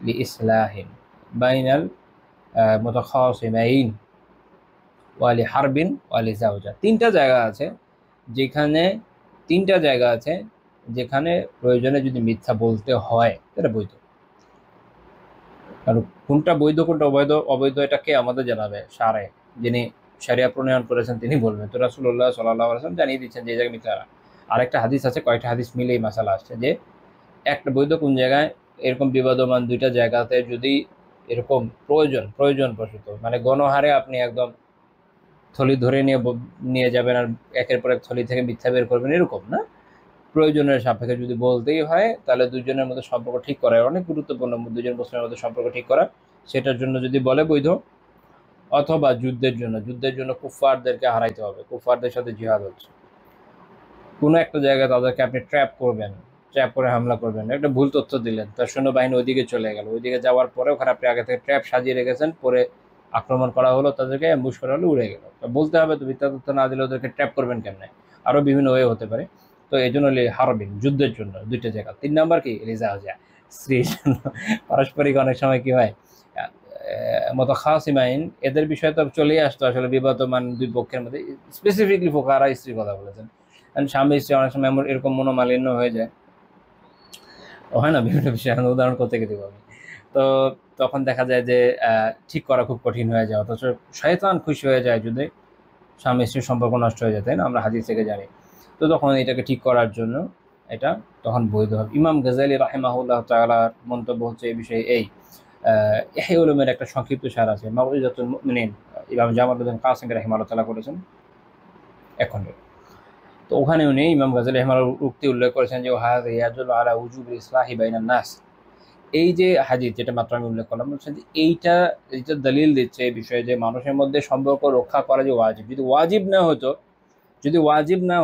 লিইসলাহিন বাইনাল মুতাখাসিমাইন ওয়ালি হারবিন ওয়ালি জাওজা। তিনটা জায়গা আছে যেখানে প্রয়োজনে যদি মিথ্যা বলতে হয় এটা বৈধ। আর কোনটা বৈধ কোনটা অবৈধ এটা কে আমাদের জানাবে? শারে, যিনি শরিয়া প্রণয়ন করেছেন তিনি বলবেন। তো রাসূলুল্লাহ সাল্লাল্লাহু আলাইহি ওয়াসাল্লাম জানিয়ে দিচ্ছেন যে এই জায়গায় মিথ্যা। আরেকটা হাদিস আছে, কয়েকটা হাদিস মিলে এই মাসালা আসছে যে একটা বৈধ কোন জায়গায়, এরকম বিবাদমান দুইটা জায়গাতে যদি এরকম প্রয়োজনবশত, মানে গণহারে আপনি একদম থলি ধরে নিয়ে যাবেন আর একের পর এক থলি থেকে মিথ্যা বের করবেন, এরকম না, প্রয়োজনের সাপেক্ষে যদি বলতেই হয় তাহলে দুজনের মধ্যে সম্পর্ক ঠিক করা অনেক গুরুত্বপূর্ণ, দুজন মুসলিমের মধ্যে সম্পর্ক ঠিক করা, সেটার জন্য যদি বলে বৈধ। অথবা যুদ্ধের জন্য কুফফারদেরকে হারাইতে হবে, কুফফারদের সাথে জিহাদ হচ্ছে, কোনো একটা জায়গায় তাদেরকে আপনি ট্র্যাপ করে হামলা করবেন, একটা ভুল তথ্য দিলেন, তার সৈন্যবাহিনী ওইদিকে চলে গেল, ওইদিকে যাওয়ার পরে ওখানে আপনি আগে থেকে ট্র্যাপ সাজিয়ে রেখেছেন, পরে আক্রমণ করা হলো, তাদেরকে অ্যাম্বুশ করা হলো, উড়ে গেল, বলতে হবে তো মিথ্যা তথ্য না দিলে ওদেরকে ট্র্যাপ করবেন কেমনে, আরও বিভিন্ন ওয়ে হতে পারে। তো এই জন্য হারবিন, যুদ্ধের জন্য দুইটা জায়গা। 3 নাম্বার কি লিজাওজা, স্ত্রীর জন্য। পারস্পরিক অনেক সময় কি হয় মুতাখাসিমাইন, এদের বিষয় তো চলেই আসতো আসলে বিবাদমান দুই পক্ষের মধ্যে, স্পেসিফিকলি ফুকাহারা স্ত্রীর কথা বলেছেন। স্বামী স্ত্রী অনেক সময় এরকম মনোমালিন্য হয়ে যায়, হয় না, বিভিন্ন বিষয়ে উদাহরণ করতে গেতে পারবে। তো তখন দেখা যায় যে ঠিক করা খুব কঠিন হয়ে যায়, অথচ শয়তান খুশি হয়ে যায় যদি স্বামী স্ত্রীর সম্পর্ক নষ্ট হয়ে যায়, তাই না, আমরা হাদিস থেকে জানি। তো তখন এটাকে ঠিক করার জন্য এটা তখন বৈধ হবে। ইমাম গাযালি রাহিমাহুল্লাহ তাআলার মন্তব্য হচ্ছে এই বিষয়ে এই ইহয়া উলুমের একটা সংক্ষিপ্ত সার আছে, মাউইজাতুল মুমিনিন, ইমাম জামালউদ্দিন কাসিমি রাহিমাহুল্লাহ তাআলা করেছেন এখন। তো ওখানে উনি ইমাম গাযালি রাহিমাহুল্লাহর উক্তি উল্লেখ করেছেন যে হাযা ইয়াদুল্লু আলা উজুবিল ইসলাহি বাইনান নাস। এই যে হাদিস যেটা মাত্র আমি উল্লেখ করলাম, বলছেন যে এইটা দলিল দিচ্ছে এই বিষয়ে যে মানুষের মধ্যে সম্পর্ক রক্ষা করা যে ওয়াজিব। যদি ওয়াজিব না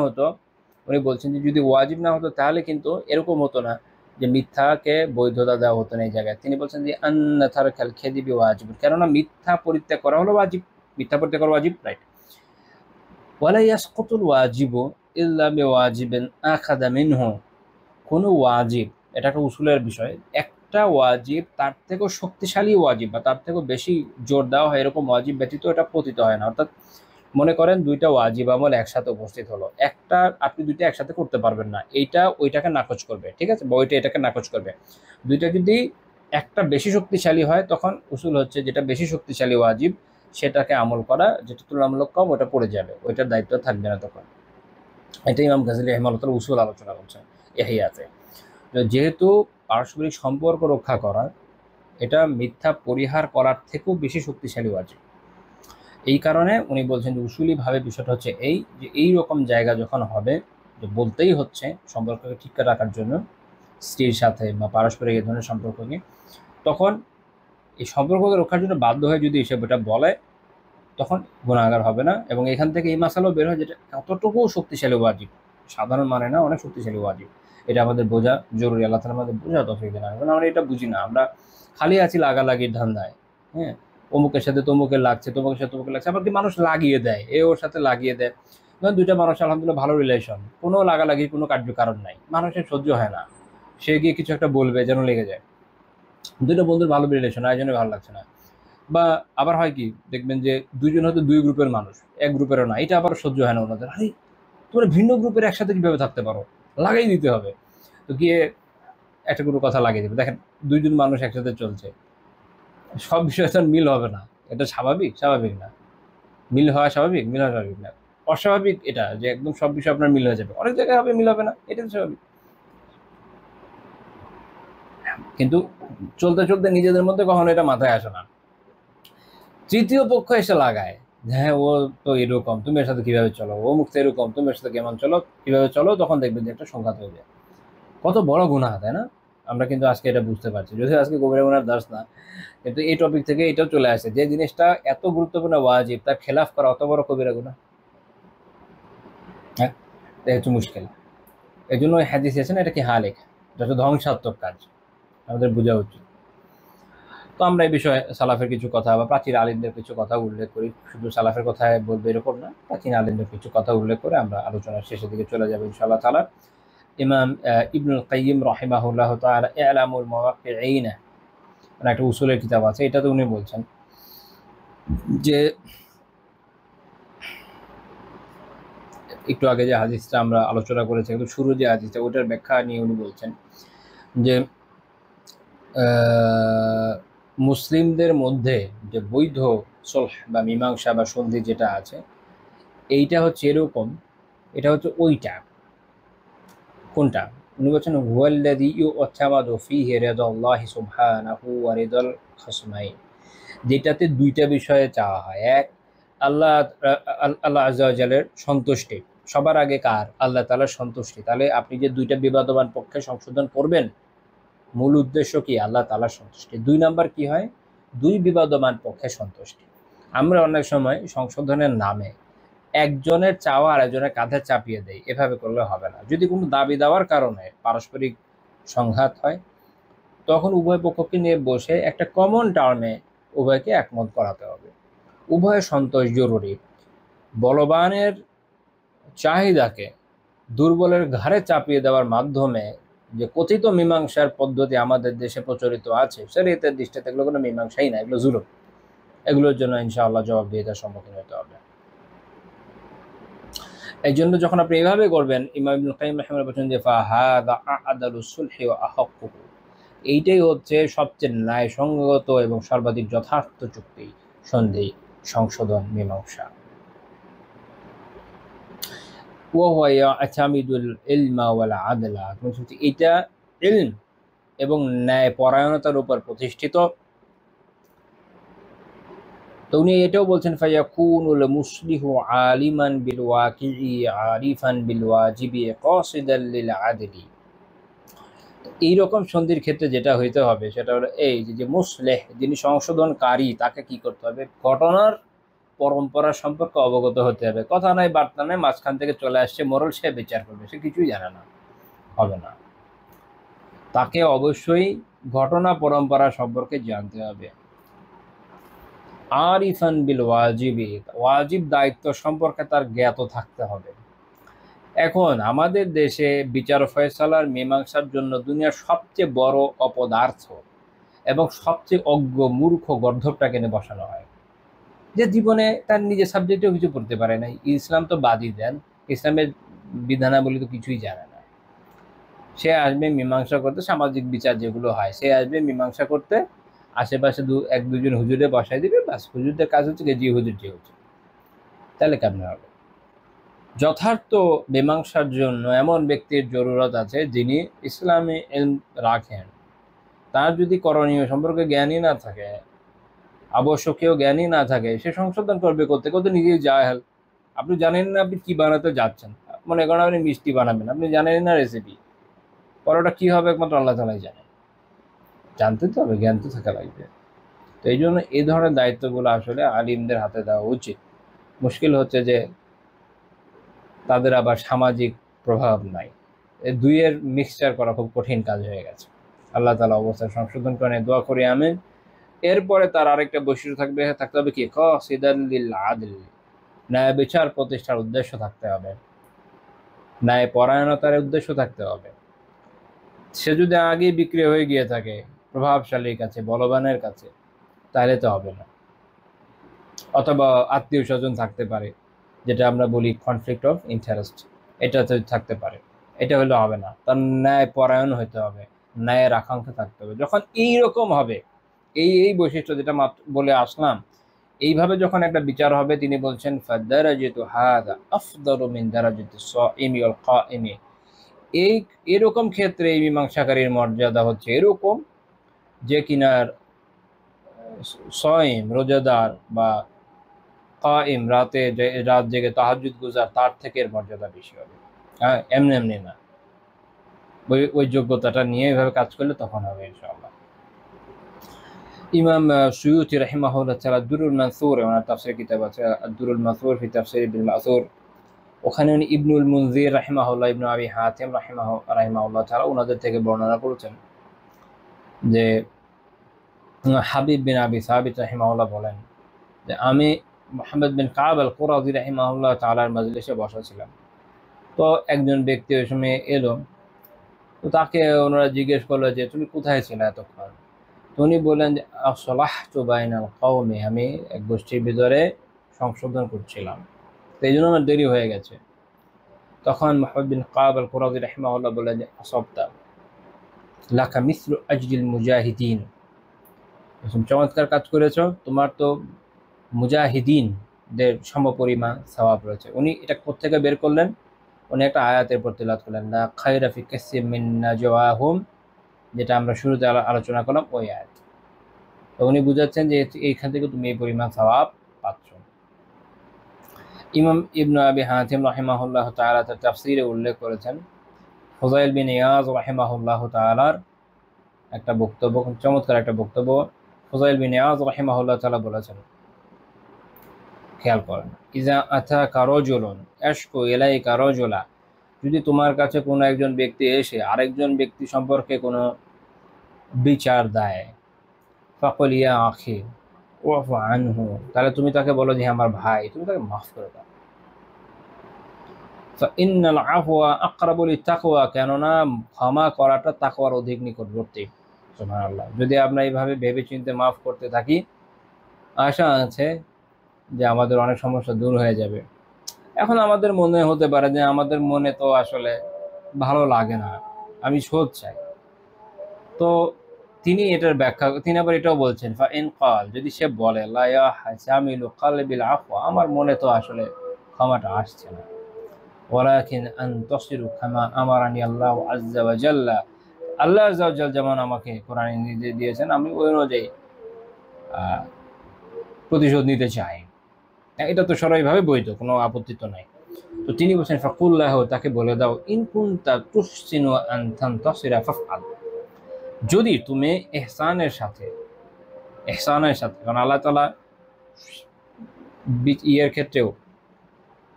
হতো, উনি বলছেন যে যদি ওয়াজিব না হতো তাহলে কিন্তু এরকম হতো না যে মিথ্যাকে বৈধতা দেওয়া হতো না এই জায়গায়। তিনি বলছেন যে আন্না তারকাল কাযিবি ওয়াজিব, কেননা মিথ্যা পরিত্যাগ করা হলো ওয়াজিব, রাইট। ওয়ালা ইয়াসকুতুল ওয়াজিবু ইল্লা বিওয়াজিবিন আখাযা মিনহু। কোনো ওয়াজিব, এটা একটা উসুলের বিষয়, একটা ওয়াজিব তার থেকেও শক্তিশালী ওয়াজিব বা তার থেকেও বেশি জোর দেওয়া হয় এরকম ওয়াজিব ব্যতীত এটা পতিত হয় না। অর্থাৎ মনে করেন দুইটা ওয়াজিব আমল একসাথে উপস্থিত হলো, একটা আপনি দুইটা একসাথে করতে পারবেন না, এইটা ওইটাকে নাকচ করবে, ঠিক আছে, বা ওইটা এটাকে নাকচ করবে। দুইটা যদি একটা বেশি শক্তিশালী হয় তখন উসুল হচ্ছে যেটা বেশি শক্তিশালী ওয়াজিব সেটাকে আমল করা, যেটা তুলনামূলক কম ওটা পড়ে যাবে, ওইটার দায়িত্ব থাকবে না তখন। এটা ইমাম গাযালি রাহিমাহুল্লাহ তাআলা উসুল আলোচনা করছেন ইহইয়াতে। যেহেতু পারস্পরিক সম্পর্ক রক্ষা করা এটা মিথ্যা পরিহার করার থেকেও বেশি শক্তিশালী ওয়াজিব, এই কারণে উনি বলছেন যে উসুলিভাবে বিষয়টা হচ্ছে এই যে এইরকম জায়গা যখন হবে যে বলতেই হচ্ছে সম্পর্ককে ঠিক রাখার জন্য স্ত্রীর সাথে বা পারস্পরিক এই ধরনের সম্পর্ককে, তখন এই সম্পর্ককে রক্ষার জন্য বাধ্য হয়ে যদি সেটা বলে তখন গুনাহগার হবে না। এবং এখান থেকে এই মাসালাও বের হয় যেটা কতটুকু শক্তিশালী ওয়াজিব, সাধারণ মানে না, অনেক শক্তিশালী ওয়াজিব, এটা আমাদের বোঝা জরুরি। আল্লাহ তাআলা আমাদের বোঝা তৌফিক দেন, কারণ আমরা এটা বুঝি না, আমরা খালি আছি লাগালাগির ধান্দায়। হ্যাঁ, অমুকের সাথে তমুকের লাগছে, আবার কি মানুষ লাগিয়ে দেয়, ওর সাথে লাগিয়ে দেয়। দুইটা মানুষ আলহামদুলিল্লাহ ভালো রিলেশন, কোনো লাগালাগির কোনো কার্যকারণ নাই, মানুষের সহ্য হয় না, সে গিয়ে কিছু একটা বলবে যেন লেগে যায়। দুইটা বন্ধুর ভালো রিলেশন, আয়োজনে ভালো লাগছে না, বা আবার হয় কি দেখবেন যে দুইজন হয়তো দুই গ্রুপের মানুষ, এক গ্রুপেরও না, এটা আবার সহ্য হয় না ওনাদের, আরে তোমরা ভিন্ন গ্রুপের একসাথে কিভাবে থাকতে পারো, লাগাই দিতে হবে। তো গিয়ে একটা কোনো কথা লাগিয়ে দেবে, দেখেন দুইজন মানুষ একসাথে চলছে, সব বিষয়ে তো মিল হবে না, এটা স্বাভাবিক না। মিল হওয়া স্বাভাবিক? মিল হওয়া স্বাভাবিক না, অস্বাভাবিক এটা যে একদম সব বিষয় আপনার মিল হয়ে যাবে। অনেক জায়গায় হবে মিল হবে না, এটা তো স্বাভাবিক। কিন্তু চলতে চলতে নিজেদের মধ্যে কখনো এটা মাথায় আসে না। তৃতীয় পক্ষ এসে লাগায়, হ্যাঁ ও তো এরকম, তুমি এর সাথে কিভাবে চলো, ও মুখ তো এরকম, তুমি এর সাথে কেমন চলো, কিভাবে চলো, তখন দেখবেন যে একটা সংঘাত হয়ে যায়। কত বড় গুনাহ, তাই না? আমরা কিন্তু আজকে এটা বুঝতে পারছি, যদিও আজকে কবিরা গুনার দাস না, কিন্তু এই টপিক থেকে এটাও চলে আসে যে জিনিসটা এত গুরুত্বপূর্ণ ওয়াজিব, তার খেলাফ করা অত বড় কবিরা গুনাহ। হ্যাঁ, এটা হচ্ছে মুশকিল। এই জন্য হাদিস আছে না, এটা কি হালেক, এটা হচ্ছে ধ্বংসাত্মক কাজ, আমাদের বোঝা উচিত। তো আমরা এই বিষয়ে সালাফের কিছু কথা বা প্রাচীন আলিমদের কিছু কথা উল্লেখ করি, শুধু সালাফের কথায় বলবো এরকম না, প্রাচীন আলিমদের কিছু কথা উল্লেখ করে আমরা আলোচনার শেষের দিকে চলে যাবো ইনশাআল্লাহ তাআলা। ইমাম ইবনুল কাইয়িম রাহিমাহুল্লাহ তাআলা ইলামুল মুওয়াক্কিঈন, মানে একটা উসুলের কিতাব আছে, এটাতে উনি বলছেন যে একটু আগে যে হাদিসটা আমরা আলোচনা করেছি, কিন্তু শুরু যে হাদিসটা ওটার ব্যাখ্যা নিয়ে উনি বলছেন যে মুসলিমদের মধ্যে যে বৈধ সলহ বা মীমাংসা বা সন্ধি যেটা আছে, এইটা হচ্ছে এরকম, এটা হচ্ছে ওইটা। কোনটা? উনি বলছেন হুয়াল্লাযী ইউ'তামাদু ফীহি রিদাল্লাহি সুবহানাহু ওয়া রিদাল খাসমাইন, যেটাতে দুইটা বিষয়ে চাওয়া হয়। এক, আল্লাহ আল্লাহ আযজা ওয়া জাল্লার সন্তুষ্টি, সবার আগে কার? আল্লাহ তাআলার সন্তুষ্টি। তাহলে আপনি যে দুইটা বিবাদমান পক্ষে সংশোধন করবেন, মূল উদ্দেশ্য কি? আল্লাহ তাআলার সন্তুষ্টি। দুই নাম্বার কি হয়? দুই বিবাদমান পক্ষে সন্তুষ্টি। আমরা অনেক সময় সংশোধনের নামে একজনের চাওয়া আরেকজনের কাঁধে চাপিয়ে দেয়, এভাবে করলে হবে না। যদি কোনো দাবি দেওয়ার কারণে পারস্পরিক সংঘাত হয়, তখন উভয় পক্ষকে নিয়ে বসে একটা কমন টার্মে উভয়কে একমত করাতে হবে। উভয় সন্তোষ জরুরি। বলবানের চাহিদাকে দুর্বলের ঘাড়ে চাপিয়ে দেওয়ার মাধ্যমে যে কথিত মীমাংসার পদ্ধতি আমাদের দেশে প্রচলিত আছে, শরীয়তের দৃষ্টিতে এগুলো কোনো মীমাংসাই না, এগুলো জুলুম। এগুলোর জন্য ইনশাআল্লাহ জবাবদিহিতার সম্মুখীন হতে হবে। এই জন্য যখন আপনি এভাবে করবেন, ইমাম ইবনুল কাইয়িম রাহিমাহুল্লাহ বলেছেন যে ফাহাদা আ'দালুস সুলহি ওয়া আহাক্কুহু, এইটাই হচ্ছে সবচেয়ে ন্যায়সঙ্গত এবং সর্বাধিক যথার্থ চুক্তি, সন্ধি, সংশোধন, মীমাংসা। ওয়া হুয়া ইয়া'তামিদুল ইলমা ওয়াল আদলা, এটা ইলম এবং ন্যায় পরায়ণতার উপর প্রতিষ্ঠিত। তো উনি এটাও বলছেন ফায়াকুনুল মুসলিহু আলিমান বিল ওয়াকিই আরিফান বিল ওয়াজিবি কাসিদাল লিল আদলি। এইরকম সন্ধির ক্ষেত্রে যেটা হইতে হবে সেটা হলো এই যে মুসলেহ, যিনি সংশোধনকারী, তাকে কি করতে হবে? ঘটনার পরম্পরা সম্পর্কে অবগত হতে হবে। কথা নাই বার্তা নাই, মাঝখান থেকে চলে আসছে মোরল, সে বিচার করবে, সে কিছুই জানে না, হবে না। তাকে অবশ্যই ঘটনা পরম্পরা সম্পর্কে জানতে হবে। আরিফান বিল ওয়াজিবি, ওয়াজিব দায়িত্ব সম্পর্কে তার জ্ঞাত থাকতে হবে। এখন আমাদের দেশে বিচার ফয়সালার মীমাংসার জন্য দুনিয়ার সবচেয়ে বড় অপদার্থ এবং সবচেয়ে অজ্ঞ মূর্খ গর্ধবটাকে এনে বসানো হয়, যে জীবনে তার নিজের সাবজেক্টেও কিছু পড়তে পারে নাই। ইসলাম তো বাদই দেন, ইসলামের বিধানাবলী তো কিছুই জানে না। সে আসবে মীমাংসা করতে, সামাজিক বিচার যেগুলো হয়, সে আসবে মীমাংসা করতে, আশেপাশে এক দুজন হুজুরে বসাই দিবে, বাস হুজুরদের কাজ হচ্ছে জি হুজুর জি হুজুর। তাহলে কেমন হবে? যথার্থ মীমাংসার জন্য এমন ব্যক্তির জরুরত আছে যিনি ইসলামে ইলম রাখেন। তার যদি করণীয় সম্পর্কে জ্ঞানই না থাকে, আবশ্যকীয় জ্ঞানই না থাকে, সে সংশোধন করবে করতে করতে নিজেই জাহেল। আপনি জানেন না আপনি কি বানাতে যাচ্ছেন। মনে করেন আপনি মিষ্টি বানাবেন, আপনি জানেন না রেসিপি, পরোটা কি হবে একমাত্র আল্লাহ তাআলাই জানে। জানতে তো হবে, জ্ঞান তো থাকা লাগবে। তো এই জন্য এই ধরনের দায়িত্বগুলো আসলে আলিমদের হাতে দেওয়া উচিত। মুশকিল হচ্ছে যে তাদের আবার সামাজিক প্রভাব নাই, এই দুইয়ের মিক্সচার করা খুব কঠিন কাজ হয়ে গেছে। আল্লাহ তাআলা অবস্থা সংশোধন করে দোয়া করি, আমিন। এরপরে তার আরেকটা বৈশিষ্ট্য থাকতে হবে কি? কাসিদাল লিল আদল, ন্যায় বিচার প্রতিষ্ঠার উদ্দেশ্য থাকতে হবে, ন্যায় পরায়ণতার উদ্দেশ্য থাকতে হবে। সে যদি আগেই বিক্রি হয়ে গিয়ে থাকে প্রভাবশালীর কাছে, বলবানের কাছে, তাহলে তো হবে না। অথবা আত্মীয় স্বজন থাকতে পারে, যেটা আমরা বলি কনফ্লিক্ট অফ ইন্টারেস্ট, এটা তো থাকতে পারে, এটা হলে হবে না। তার ন্যায় পরায়ণ হতে হবে, ন্যায়ের আকাঙ্ক্ষা থাকতে হবে। যখন এইরকম হবে, এই বৈশিষ্ট্য যেটা মাত্র বলে আসলাম, এইভাবে যখন একটা বিচার হবে তিনি বলছেন ফাদারাজাতু হাদা আফদালু মিন দারাজাতি সাইমি ওয়াল কাইমি, এই এরকম ক্ষেত্রে এই মীমাংসাকারীর মর্যাদা হচ্ছে এরকম যে কিনার সাইম রোজাদার বা কাইম রাত জেগে তাহাজ্জুদ গুজার তার থেকে এর মর্যাদা বেশি হবে। হ্যাঁ, এমনি এমনি না, ওই যোগ্যতাটা নিয়ে এইভাবে কাজ করলে তখন হবে ইনশাআল্লাহ। ইমাম সুয়ুতি রাহিমাহুল্লাহ তাআলা দুরুল মানসুর, ওনার তাফসীর কিতাব আছে দুরুল মানসুর ফি তাফসীর বিল মাসুর, ওখানে উনি ইবনুল মুনজির রাহিমাহুল্লাহ, ইবনু আবি হাতিম রাহিমাহুল্লাহ তাআলা ওনাদের থেকে বর্ণনা করেছেন যে হাবিব বিন আবি সাবিত রাহিমাহুল্লাহ বলেন যে আমি মুহাম্মদ বিন কাব আল কুরাজি রাহিমাহুল্লাহ তাআলার মজলিসে বসা ছিলাম। তো একজন ব্যক্তি ওই সময় এলো, তো তাকে ওনারা জিজ্ঞেস করলো যে তুমি কোথায় ছিলে এতক্ষণ? তো উনি বললেন যে আসলাহতু বাইনাল কওমি, আমি এক গোষ্ঠীর ভিতরে সংশোধন করছিলাম, তো এই জন্য আমার দেরি হয়ে গেছে। তখন মুহাম্মদ বিন কাব আল কুরাজি রাহিমাহুল্লাহ বললেন যে আসাবতা লাকা মিসলু আজরিল মুজাহিদিন, চমৎকার কাজ করেছো, তোমার তো মুজাহিদিনদের সমপরিমাণ সওয়াব রয়েছে। উনি এটা কোত্থেকে বের করলেন? উনি একটা আয়াতের উপর তিলাওয়াত করলেন, লা খায়রা ফি কাসসিম মিন নাজওয়াহুম, যেটা আমরা শুরুতে আলোচনা করলাম ওই আয়াত। তো উনি বুঝাচ্ছেন যে এইখান থেকে তুমি এই পরিমাণ সওয়াব পাচ্ছ। ইমাম ইবনু আবি হাতিম রাহিমাহুল্লাহ তাআলা তার তাফসীরে উল্লেখ করেছেন ফুযাইল বিন ইয়াজ রাহিমাহুল্লাহ তাআলার একটা বক্তব্য, চমৎকার একটা বক্তব্য। ফুযাইল বিন ইয়াজ রাহিমাহুল্লাহ তাআলা বলেছেন, খেয়াল করেন, ইজা আতাকা রাজুলুন আশকু ইলাইকা রাজুলা, যদি তোমার কাছে কোনো একজন ব্যক্তি এসে আরেকজন ব্যক্তি সম্পর্কে কোনো বিচার দেয়, ফাকুল ইয়া আখি ওয়াফু আনহু, তাহলে তুমি তাকে বলো যে আমার ভাই, তুমি তাকে মাফ করে দাও। ফাইন্নাল আফওয়া আকরাবু লিত্তাকওয়া, কেননা ক্ষমা করাটা তাকওয়ার অধিক নিকটবর্তী। সুবহানাল্লাহ। যদি আমরা এইভাবে ভেবে চিন্তে মাফ করতে থাকি, আশা আছে যে আমাদের অনেক সমস্যা দূর হয়ে যাবে। এখন আমাদের মনে হতে পারে যে আমাদের মনে তো আসলে ভালো লাগে না, আমি শোধ চাই। তো তিনি এটার ব্যাখ্যা, তিনি আবার এটাও বলছেন ফাইন ক্বাল, যদি সে বলে লা ইয়াহতামিলু কলবিল আফওয়া, আমার মনে তো আসলে ক্ষমাটা আসছে না, ওয়ালাকিন আন তাসিরু কামা আমারানি আল্লাহু আযজা ওয়া জাল্লা, আল্লাহ আযজা ওয়া জাল যেমন আমাকে কোরআনে নির্দেশ দিয়েছেন আমি ওই অনুযায়ী প্রতিশোধ নিতে চাই। এটা তো সরাসরিভাবে বৈধ, কোনো আপত্তি তো নাই। তো তিনি বলছেন ফাকুল্লাহ, তাকে বলে দাও, ইন কুনতা তুহসিনু আন তানতাসিরা ফাফআল, যদি তুমি ইহসানের সাথে, কারণ আল্লাহ তাআলা ইয়ের ক্ষেত্রেও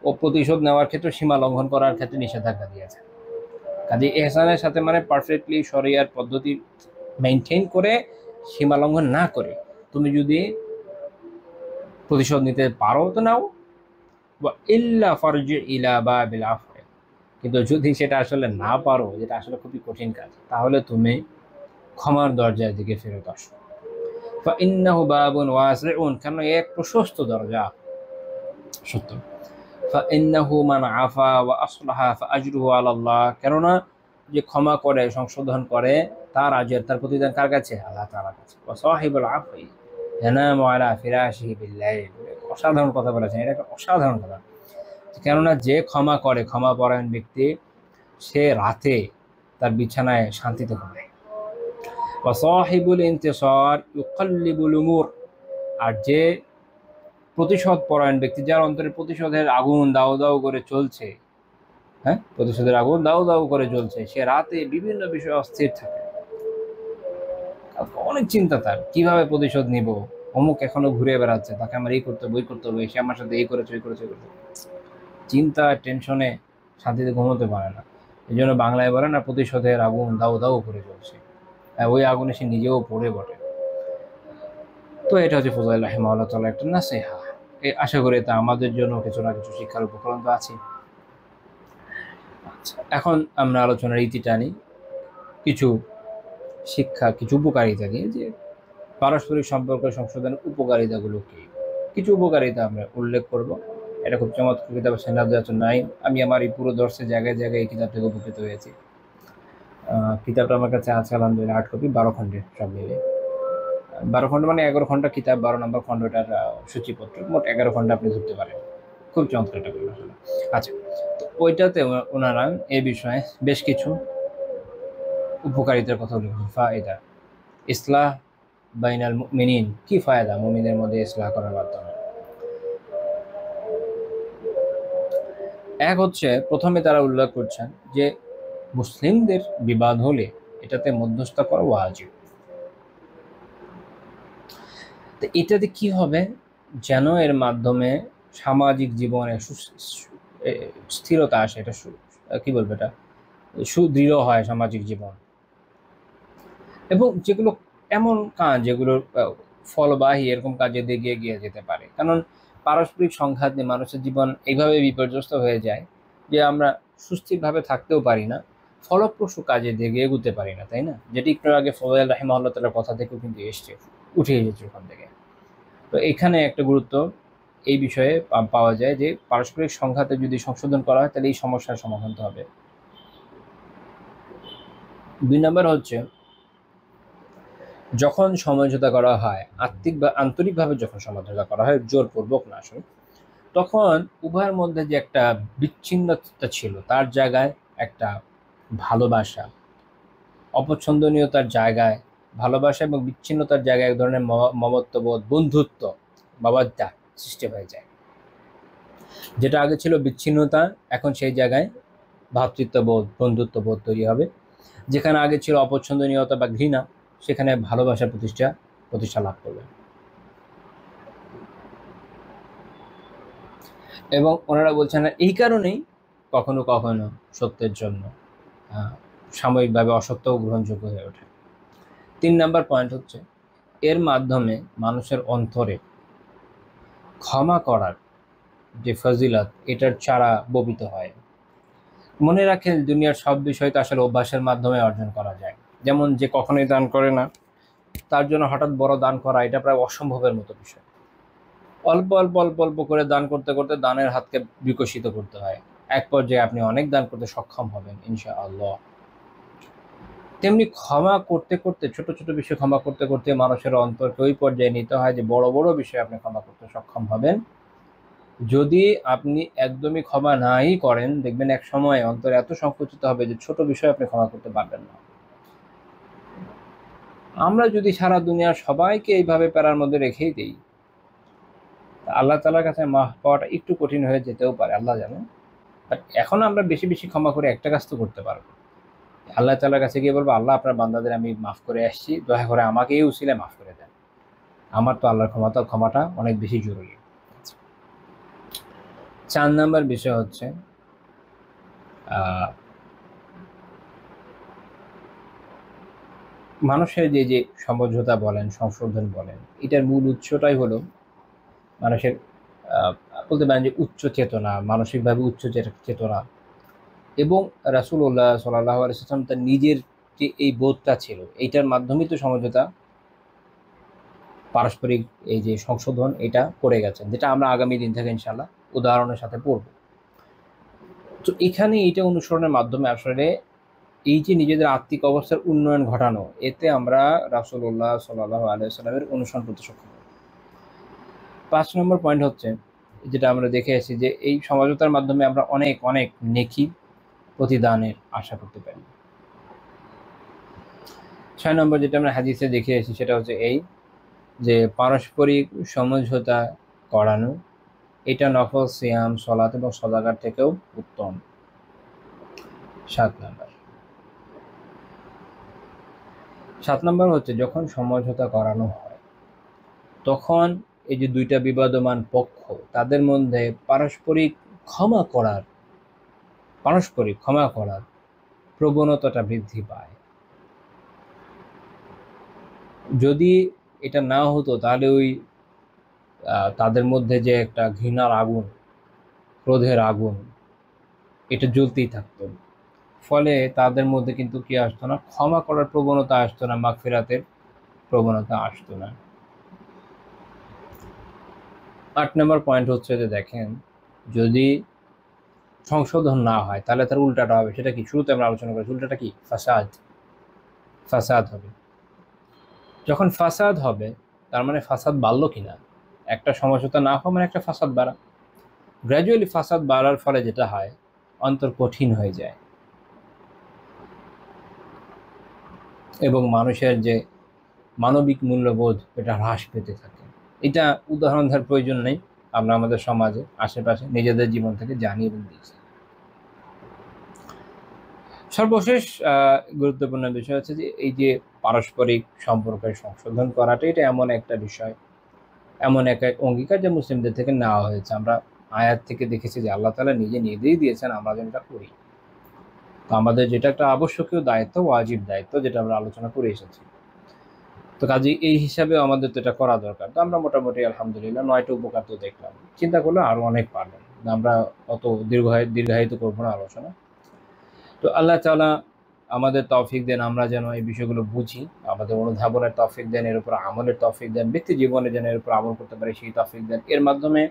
ও প্রতিশোধ নেওয়ার ক্ষেত্রে সীমা লঙ্ঘন করার ক্ষেত্রে নিষেধাজ্ঞা দিয়েছে। কাজে ইহসানের সাথে মানে পারফেক্টলি শরিয়ার পদ্ধতি মেনটেন করে সীমা লঙ্ঘন না করে তুমি যদি প্রতিশোধ নিতে পারো তো নাও, বা ইল্লা ফারজি ইলা বাবিল আফওয়া, কিন্তু যদি সেটা আসলে না পারো, যেটা আসলে খুবই কঠিন কাজ, তাহলে তুমি ক্ষমার দরজার দিকে ফেরত আসো। ফাইন্নাহু বাবুন ওয়াসিউন, কারণ এক প্রশস্ত দরজা, সত্য। ফাইন্নাহু মান আফা ওয়া আসলাহা ফাআজরুহু আলাল্লাহ, কেননা যে ক্ষমা করে সংশোধন করে তার আজর, তার প্রতিদান কার কাছে? আল্লাহ তাআলার কাছে। ওয়া সাহিবুল আফি ইয়ানামু আলা ফিরাশিহি বিল্লাইল, অসাধারণ কথা বলেছেন, এটা একটা অসাধারণ কথা। কেননা যে ক্ষমা করে, ক্ষমাপরায়ণ ব্যক্তি, সে রাতে তার বিছানায় শান্তিতে ঘুমায়। ওয়া সাহিবুল ইনতিসার ইউকাল্লিবুল উমুর, আর যে প্রতিশোধ পরায়ণ ব্যক্তি, যার অন্তরে প্রতিশোধের আগুন দাউ দাউ করে চলছে, হ্যাঁ, প্রতিশোধের আগুন দাউ দাউ করে জ্বলছে, সে রাতে বিভিন্ন বিষয়ে অস্থির থাকে, অনেক চিন্তা তার, কিভাবে প্রতিশোধ নিব, অমুক এখনো ঘুরে বেড়াচ্ছে, তাকে আমার এই করতে হবে, ওই করতে হবে, সে আমার সাথে এই করেছে, ওই করেছে, চিন্তা টেনশনে শান্তিতে ঘুমোতে পারে না। এই জন্য বাংলায় বলে না, প্রতিশোধের আগুন দাউ দাউ করে জ্বলছে, ওই আগুনে সে নিজেও পড়ে বটে। তো এটা হচ্ছে ফুযাইল রাহিমাহুল্লাহ তাআলা একটা নাসিহা। আশা করি তা আমাদের জন্য কিছু না কিছু শিক্ষার উপকরণ তো আছে। আচ্ছা, এখন আমরা আলোচনার ইতি টানি কিছু শিক্ষা, কিছু উপকারিতা নিয়ে, যে পারস্পরিক সম্পর্ক সংশোধনের উপকারিতাগুলো কি, কিছু উপকারিতা আমরা উল্লেখ করব। এটা খুব চমৎকার কিতাব সেনাদাতুন নাইম, আমি আমার এই পুরো দর্শে জায়গায় জায়গায় এই কিতাব থেকে উপকৃত হয়েছি। কিতাবটা আমার কাছে আছে আলহামদুলিল্লাহ 8 কপি 12 খণ্ডের সব মিলে। 12 খণ্ড মানে 11 ঘন্টা কিতাব, 12 নম্বর খণ্ডটার সূচিপত্র, মোট 11 ঘন্টা আপনি ধরতে পারেন। খুব চমৎকার একটা কথা আসলে। আচ্ছা, তো ওইটাতে ওনারা এই বিষয়ে বেশ কিছু উপকারিতার কথা উল্লেখ করেছেন। ফায়দা ইসলাহ বাইনাল মুমিনিন, কি ফায়দা মুমিনের মধ্যে ইসলাহ করার মাধ্যমে? এক হচ্ছে, প্রথমে তারা উল্লেখ করছেন যে মুসলিমদের বিবাদ হলে এটাতে মধ্যস্থতা করা ওয়াজিব। তো এটাতে কি হবে, যেন এর মাধ্যমে সামাজিক জীবনে স্থিরতা আসে, এটা কি বলবো, এটা সুদৃঢ় হয় সামাজিক জীবন। এবং যেগুলো এমন কাজ যেগুলো ফলবাহী, এরকম কাজে দিয়ে গিয়ে যেতে পারে। কারণ পারস্পরিক সংঘাত নিয়ে মানুষের জীবন এইভাবে বিপর্যস্ত হয়ে যায় যে আমরা সুস্থিরভাবে থাকতেও পারি না, ফলপ্রসূ কাজে দিয়ে এগুতে পারি না, তাই না? যেটি একটু আগে ফজল রাহিমাহুল্লাহ তাআলার কথা থেকেও কিন্তু এসছে, উঠে এসেছে ওখান থেকে। তো এখানে একটা গুরুত্ব এই বিষয়ে পাওয়া যায় যে পারস্পরিক সংঘাতে যদি সংশোধন করা হয় তাহলে এই সমস্যার সমাধান তো হবে। 2 নম্বর হচ্ছে, যখন সমঝোতা করা হয়, আত্মিক বা আন্তরিকভাবে যখন সমঝোতা করা হয়, জোরপূর্বক না আসলে, তখন উভয়ের মধ্যে যে একটা বিচ্ছিন্নতা ছিল তার জায়গায় একটা ভালোবাসা, অপছন্দনীয়তার জায়গায় ভালোবাসা এবং বিচ্ছিন্নতার জায়গায় এক ধরনের মমত্ববোধ, বন্ধুত্ব, বাবাদ্দা সৃষ্টি হয়ে যায়। যেটা আগে ছিল বিচ্ছিন্নতা, এখন সেই জায়গায় ভ্রাতৃত্ববোধ, বন্ধুত্ববোধ তৈরি হবে। যেখানে আগে ছিল অপছন্দনীয়তা বা ঘৃণা, সেখানে ভালোবাসা প্রতিষ্ঠা লাভ করবে। এবং ওনারা বলছেন এই কারণেই কখনো কখনো সত্যের জন্য সাময়িকভাবে অসত্যও গ্রহণযোগ্য হয়ে ওঠে। 3 নম্বর পয়েন্ট হচ্ছে, এর মাধ্যমে মানুষের অন্তরে ক্ষমা করার যে ফজিলত, এটার চারা বপিত হয়। মনে রাখেন, দুনিয়ার সব বিষয় তো আসলে অভ্যাসের মাধ্যমে অর্জন করা যায়। যেমন যে কখনোই দান করে না, তার জন্য হঠাৎ বড় দান করা এটা প্রায় অসম্ভবের মতো বিষয়। অল্প অল্প অল্প অল্প করে দান করতে করতে দানের হাতকে বিকশিত করতে হয়, এক পর্যায়ে আপনি অনেক দান করতে সক্ষম হবেন ইনশাআল্লাহ। তেমনি ক্ষমা করতে করতে, ছোট ছোট বিষয় ক্ষমা করতে করতে মানুষের অন্তরকে ওই পর্যায়ে নিতে হয় যে বড় বড় বিষয় আপনি ক্ষমা করতে সক্ষম হবেন। যদি আপনি একদমই ক্ষমা নাই করেন, দেখবেন এক সময় অন্তর এত সংকুচিত হবে যে ছোট বিষয় আপনি ক্ষমা করতে পারবেন না। আমরা যদি সারা দুনিয়ার সবাইকে এইভাবে প্যারার মধ্যে রেখেই দিই, আল্লাহ তাআলার কাছে মাফ পাওয়াটা একটু কঠিন হয়ে যেতেও পারে, আল্লাহ জানেন। বাট এখন আমরা বেশি বেশি ক্ষমা করে একটা কাজ তো করতে পারবো। আল্লাহ তাআলার কাছে গিয়ে বলবো, আল্লাহ আপনার বান্দাদের আমি মাফ করে আসছি, দয়া করে আমাকে এই উসিলায় মাফ করে দেন। আমার তো আল্লাহর ক্ষমাটা অনেক বেশি জরুরি। 4 নাম্বার বিষয় হচ্ছে, মানুষের যে সমঝোতা বলেন, সংশোধন বলেন, এটার মূল উৎসটাই হলো মানুষের বলতে পারেন যে উচ্চ চেতনা, মানসিকভাবে উচ্চ চেতনা। এবং রাসূলুল্লাহ সাল্লাল্লাহু আলাইহি ওয়াসাল্লাম তার নিজের যে এই বোধটা ছিল, এইটার মাধ্যমেই তো সমঝোতা, পারস্পরিক এই যে সংশোধন, এটা করে গেছেন, যেটা আমরা আগামী দিন থেকে ইনশাআল্লাহ উদাহরণের সাথে পড়ব। তো এখানে এইটা অনুসরণের মাধ্যমে আসলে এই যে নিজেদের আত্মিক অবস্থার উন্নয়ন ঘটানো, এতে আমরা রাসূলুল্লাহ সাল্লাল্লাহু আলাইহি ওয়াসাল্লামের অনুসরণ করতে সক্ষম হব। 5 নম্বর পয়েন্ট হচ্ছে, যেটা আমরা দেখে এসেছি যে এই সমঝোতার মাধ্যমে আমরা অনেক অনেক নেকি প্রতিদানের আশা করতে পারি। 6 নম্বর যেটা আমরা হাদিসে দেখে এসেছি সেটা হচ্ছে এই যে পারস্পরিক সমঝোতা করানো, এটা নফল সিয়াম, সালাত এবং সাদাকার থেকেও উত্তম। 7 নম্বর হচ্ছে, যখন সমঝোতা করানো হয় তখন এই যে দুইটা বিবাদমান পক্ষ, তাদের মধ্যে পারস্পরিক ক্ষমা করার প্রবণতাটা বৃদ্ধি পায়। যদি এটা না হতো তাহলে ওই তাদের মধ্যে যে একটা ঘৃণার আগুন, ক্রোধের আগুন, এটা জ্বলতেই থাকতো। ফলে তাদের মধ্যে কিন্তু কি আসতো না, ক্ষমা করার প্রবণতা আসতো না, মাগফিরাতের প্রবণতা আসতো না। 8 নম্বর পয়েন্ট হচ্ছে যে দেখেন, যদি সংশোধন না হয় তাহলে তার উল্টাটা হবে। সেটা কি? শুরুতে আমরা আলোচনা করেছি, উল্টাটা কি? ফাসাদ হবে। যখন ফাসাদ হবে, তার মানে ফাসাদ বাড়লো কিনা, একটা সমঝোতা না হওয়া মানে একটা ফাসাদ বাড়া। গ্র্যাজুয়ালি ফাসাদ বাড়ার ফলে যেটা হয়, অন্তর কঠিন হয়ে যায় এবং মানুষের যে মানবিক মূল্যবোধ এটা হ্রাস পেতে থাকে। এটা উদাহরণ দেওয়ার প্রয়োজন নেই, আমরা আমাদের সমাজে আশেপাশে নিজেদের জীবন থেকে জানি এবং দিয়েছি। সর্বশেষ গুরুত্বপূর্ণ বিষয় হচ্ছে যে এই যে পারস্পরিক সম্পর্কের সংশোধন করাটা, এটা এমন একটা বিষয়, এমন এক অঙ্গীকার যা মুসলিমদের থেকে নেওয়া হয়েছে। আমরা আয়াত থেকে দেখেছি যে আল্লাহ তাআলা নিজে নির্দেশ দিয়েছেন আমরা যেন এটা করি। তো আমাদের যেটা একটা আবশ্যকীয় দায়িত্ব, ওয়াজিব দায়িত্ব, যেটা আমরা আলোচনা করে এসেছি। তো কাজে এই হিসাবে আমাদের তো এটা করা দরকার। তো আমরা মোটামুটি আলহামদুলিল্লাহ 9টা উপকার তো দেখলাম, চিন্তা করলে আরো অনেক পারবেন, আমরা অত দীর্ঘায়িত করবো না আলোচনা। তো আল্লাহ তাআলা আমাদের তৌফিক দেন, আমরা যেন এই বিষয়গুলো বুঝি, আমাদের অনুধাবনের তৌফিক দেন, এর উপর আমলের তৌফিক দেন, ব্যক্তি জীবনে যেন এর উপর আমল করতে পারি সেই তৌফিক দেন। এর মাধ্যমে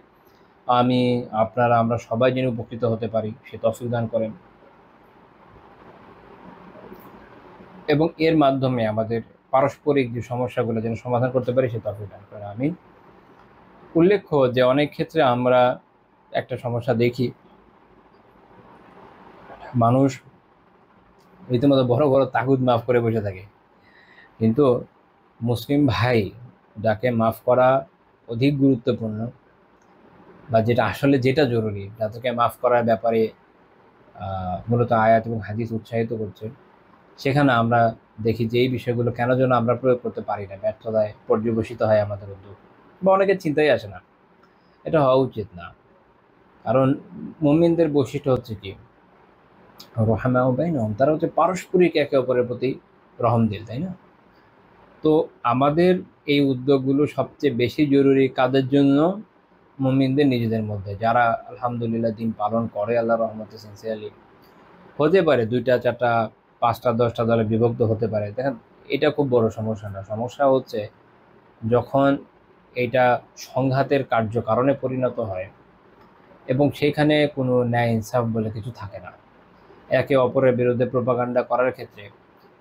আমি, আপনারা, আমরা সবাই যেন উপকৃত হতে পারি সেই তৌফিক দান করেন, এবং এর মাধ্যমে আমাদের পারস্পরিক যে সমস্যাগুলো যেন সমাধান করতে পারি সেই তৌফিক দান করেন। আমি উল্লেখ্য যে অনেক ক্ষেত্রে আমরা একটা সমস্যা দেখি, মানুষ রীতিমতো বড় বড় তাগুদ মাফ করে বসে থাকে, কিন্তু মুসলিম ভাই যাকে মাফ করা অধিক গুরুত্বপূর্ণ, বা যেটা আসলে যেটা জরুরি, যাদেরকে মাফ করার ব্যাপারে মূলত আয়াত এবং হাদিস উৎসাহিত করছে, সেখানে আমরা দেখি যে এই বিষয়গুলো কেন যেন আমরা প্রয়োগ করতে পারি না, ব্যর্থতায় পর্যবসিত হয় আমাদের উদ্যোগ, বা অনেকের চিন্তাই আসে না। এটা হওয়া উচিত না, কারণ মুমিনদের বৈশিষ্ট্য হচ্ছে কি, রহমাউ বাইনহুম, তারা হচ্ছে পারস্পরিক একে অপরের প্রতি রহমদিল, তাই না? তো আমাদের এই উদ্যোগগুলো সবচেয়ে বেশি জরুরি কাদের জন্য? মুমিনদের নিজেদের মধ্যে, যারা আলহামদুলিল্লাহ দিন পালন করে আল্লাহর রহমতে সিনসিয়ারলি। হতে পারে 2টা 4টা 5টা 10টা দলে বিভক্ত হতে পারে, দেখেন এটা খুব বড় সমস্যা না। সমস্যা হচ্ছে যখন এটা সংঘাতের কার্যকারণে পরিণত হয় এবং সেখানে কোনো ন্যায় ইনসাফ বলে কিছু থাকে না, একে অপরের বিরুদ্ধে প্রোপাগান্ডা করার ক্ষেত্রে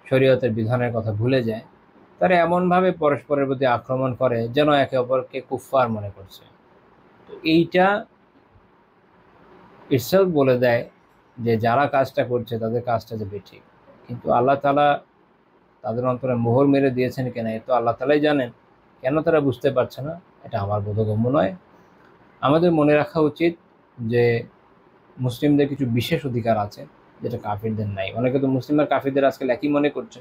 শরীয়তের বিধানের কথা ভুলে যায়, তারা এমনভাবে পরস্পরের প্রতি আক্রমণ করে যেন একে অপরকে কুফফার মনে করছে। তো এইটা ইটসেলফ বলে দেয় যে যারা কাজটা করছে তাদের কাজটা যে বেঠিক, কিন্তু আল্লাহ তাআলা তাদের অন্তরে মোহর মেরে দিয়েছেন কিনা এ তো আল্লাহ তাআলাই জানেন। কেন তারা বুঝতে পারছে না, এটা আমার বোধগম্য নয়। আমাদের মনে রাখা উচিত যে মুসলিমদের কিছু বিশেষ অধিকার আছে যেটা কাফিরদের নাই। অনেকে তো মুসলিম আর কাফিরদের আজকাল একই মনে করছে,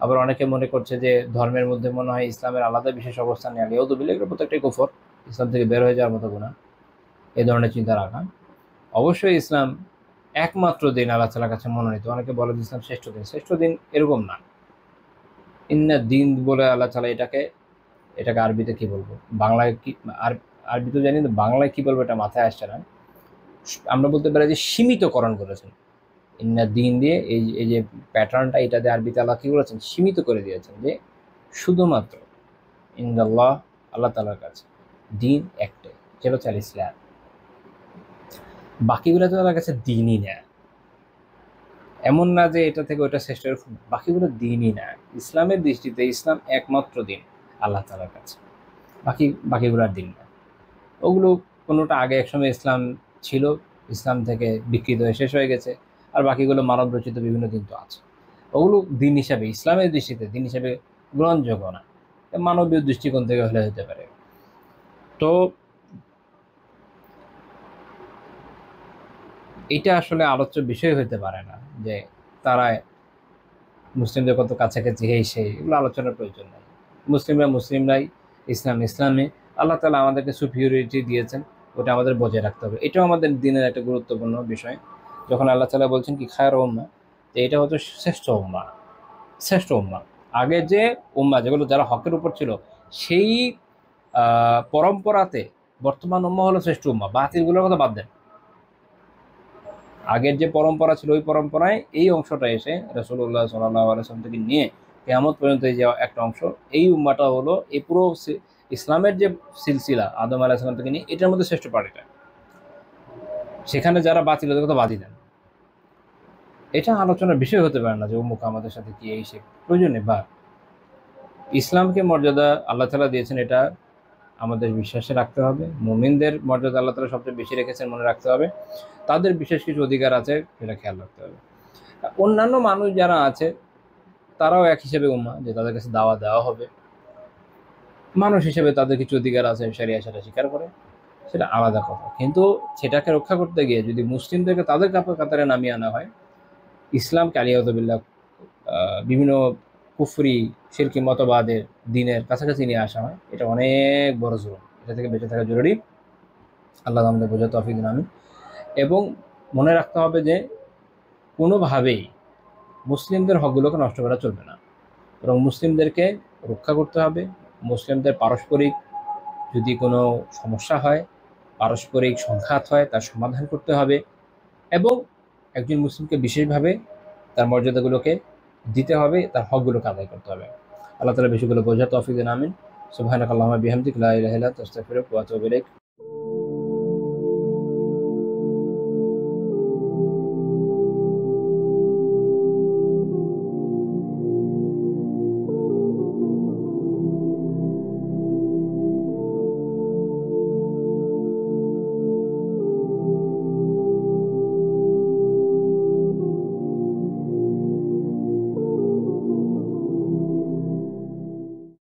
আবার অনেকে মনে করছে যে ধর্মের মধ্যে মনে হয় ইসলামের আলাদা বিশেষ অবস্থান নেই, এও তো বিলে প্রত্যেকটাই কুফর, ইসলাম থেকে বের হয়ে যাওয়ার মতো গুনাহ, এই ধরনের চিন্তা রাখা। অবশ্যই ইসলাম একমাত্র দিন আল্লাহ তাআলার কাছে মনোনীত। অনেকে বলে যে ইসলাম শ্রেষ্ঠ দিন, শ্রেষ্ঠ দিন এরকম না। ইন্না দিন বলে আল্লাহ তাআলা এটাকে আরবিতে কি বলবো, বাংলায় কি, আরবি তো জানি না, বাংলায় কি বলবো এটা মাথায় আসছে না। আমরা বলতে পারি যে সীমিতকরণ করেছেন, ইন্না দিন দিয়ে এই যে প্যাটার্নটা, এটাতে আরবিতে আল্লাহ কি করেছেন, সীমিত করে দিয়েছেন, যে শুধুমাত্র ইনদাল্লাহ, আল্লাহ তাআলার কাছে দিন একটাই, যেটা হচ্ছে আল ইসলাম। বাকিগুলো তো আল্লাহর কাছে দিনই না, এমন না যে এটা থেকে ওটা শ্রেষ্ঠ, বাকিগুলো দিনই না। ইসলামের দৃষ্টিতে ইসলাম একমাত্র দিন আল্লাহ তাআলার কাছে, বাকিগুলোর দিন না। ওগুলো কোনোটা আগে একসময় ইসলাম ছিল, ইসলাম থেকে বিকৃত হয়ে শেষ হয়ে গেছে, আর বাকিগুলো মানব রচিত বিভিন্ন দিন তো আছে। ওগুলো দিন হিসাবে, ইসলামের দৃষ্টিতে দিন হিসাবে গ্রহণযোগ্য না, মানবীয় দৃষ্টিকোণ থেকে হলে হতে পারে। তো এটা আসলে আলোচ্য বিষয় হতে পারে না যে তারা মুসলিমদের কত কাছাকাছি সেই, এগুলো আলোচনার প্রয়োজন নেই। মুসলিমরাই, ইসলাম ইসলামে, আল্লাহ তাআলা আমাদেরকে সুপিরিয়রিটি দিয়েছেন, ওটা আমাদের বজায় রাখতে হবে। এটাও আমাদের দিনের একটা গুরুত্বপূর্ণ বিষয়। যখন আল্লাহ তাআলা বলছেন কি খায়র উম্মাহ, তো এটা হচ্ছে শ্রেষ্ঠ উম্মাহ। আগে যে উম্মাহ যেগুলো যারা হকের উপর ছিল, সেই পরম্পরাতে বর্তমান উম্মাহ হলো শ্রেষ্ঠ উম্মাহ। বাতিলগুলোর কথা বাদ দেন, আগের যে পরম্পরা ছিল ওই পরম্পরায় এই অংশটা এসে রাসূলুল্লাহ সাল্লাল্লাহু আলাইহি ওয়াসাল্লাম থেকে নিয়ে কিয়ামত পর্যন্ত এই যে একটা অংশ, এই উম্মাহটা হলো এই পুরো ইসলামের যে সিলসিলা আদম আলাইহিস সালাম থেকে নিয়ে, এটার মধ্যে শ্রেষ্ঠ পার্টিটা। সেখানে যারা বাতিল ওদের কথা বাদই দেন, এটা আলোচনার বিষয় হতে পারে না যে অমুক আমাদের সাথে কি এই সে, প্রয়োজন নেই। বা ইসলামকে মর্যাদা আল্লাহ তাআলা দিয়েছেন, এটা আমাদের বিশ্বাসে রাখতে হবে। মুমিনদের মর্যাদা আল্লাহ তাআলা সবচেয়ে বেশি রেখেছেন, মনে রাখতে হবে। তাদের বিশেষ কিছু অধিকার আছে, সেটা খেয়াল রাখতে হবে। অন্যান্য মানুষ যারা আছে তারাও এক হিসেবে উম্মাহ, যে তাদের কাছে দাওয়া দেওয়া হবে। মানুষ হিসেবে তাদের কিছু অধিকার আছে, শরিয়া সেটা স্বীকার করে, সেটা আলাদা কথা। কিন্তু সেটাকে রক্ষা করতে গিয়ে যদি মুসলিমদেরকে তাদের কাতারে নামিয়ে আনা হয়, ইসলামকে আলিয়াউযুবিল্লাহ বিভিন্ন কুফরি শিরকি মতবাদের দিনের কাছাকাছি নিয়ে আসা হয়, এটা অনেক বড় জুলুম। এটা থেকে বেঁচে থাকা জরুরি। আল্লাহ আমাদের বোঝার তৌফিক দিন, আমিন। এবং মনে রাখতে হবে যে কোনোভাবেই মুসলিমদের হকগুলোকে নষ্ট করা চলবে না, বরং মুসলিমদেরকে রক্ষা করতে হবে। মুসলিমদের পারস্পরিক যদি কোনো সমস্যা হয়, পারস্পরিক সংঘাত হয়, তার সমাধান করতে হবে। এবং একজন মুসলিমকে বিশেষভাবে তার মর্যাদাগুলোকে দিতে হবে, তার হকগুলোকে আদায় করতে হবে। আল্লাহ তাআলা বেশিগুলো বোঝার তৌফিক দিন, আমিন। সুবহানাকাল্লাহুম্মা বিহামদিকা লা ইলাহা ইল্লা আনতা আস্তাগফিরুকা ওয়া আতুবু ইলাইক।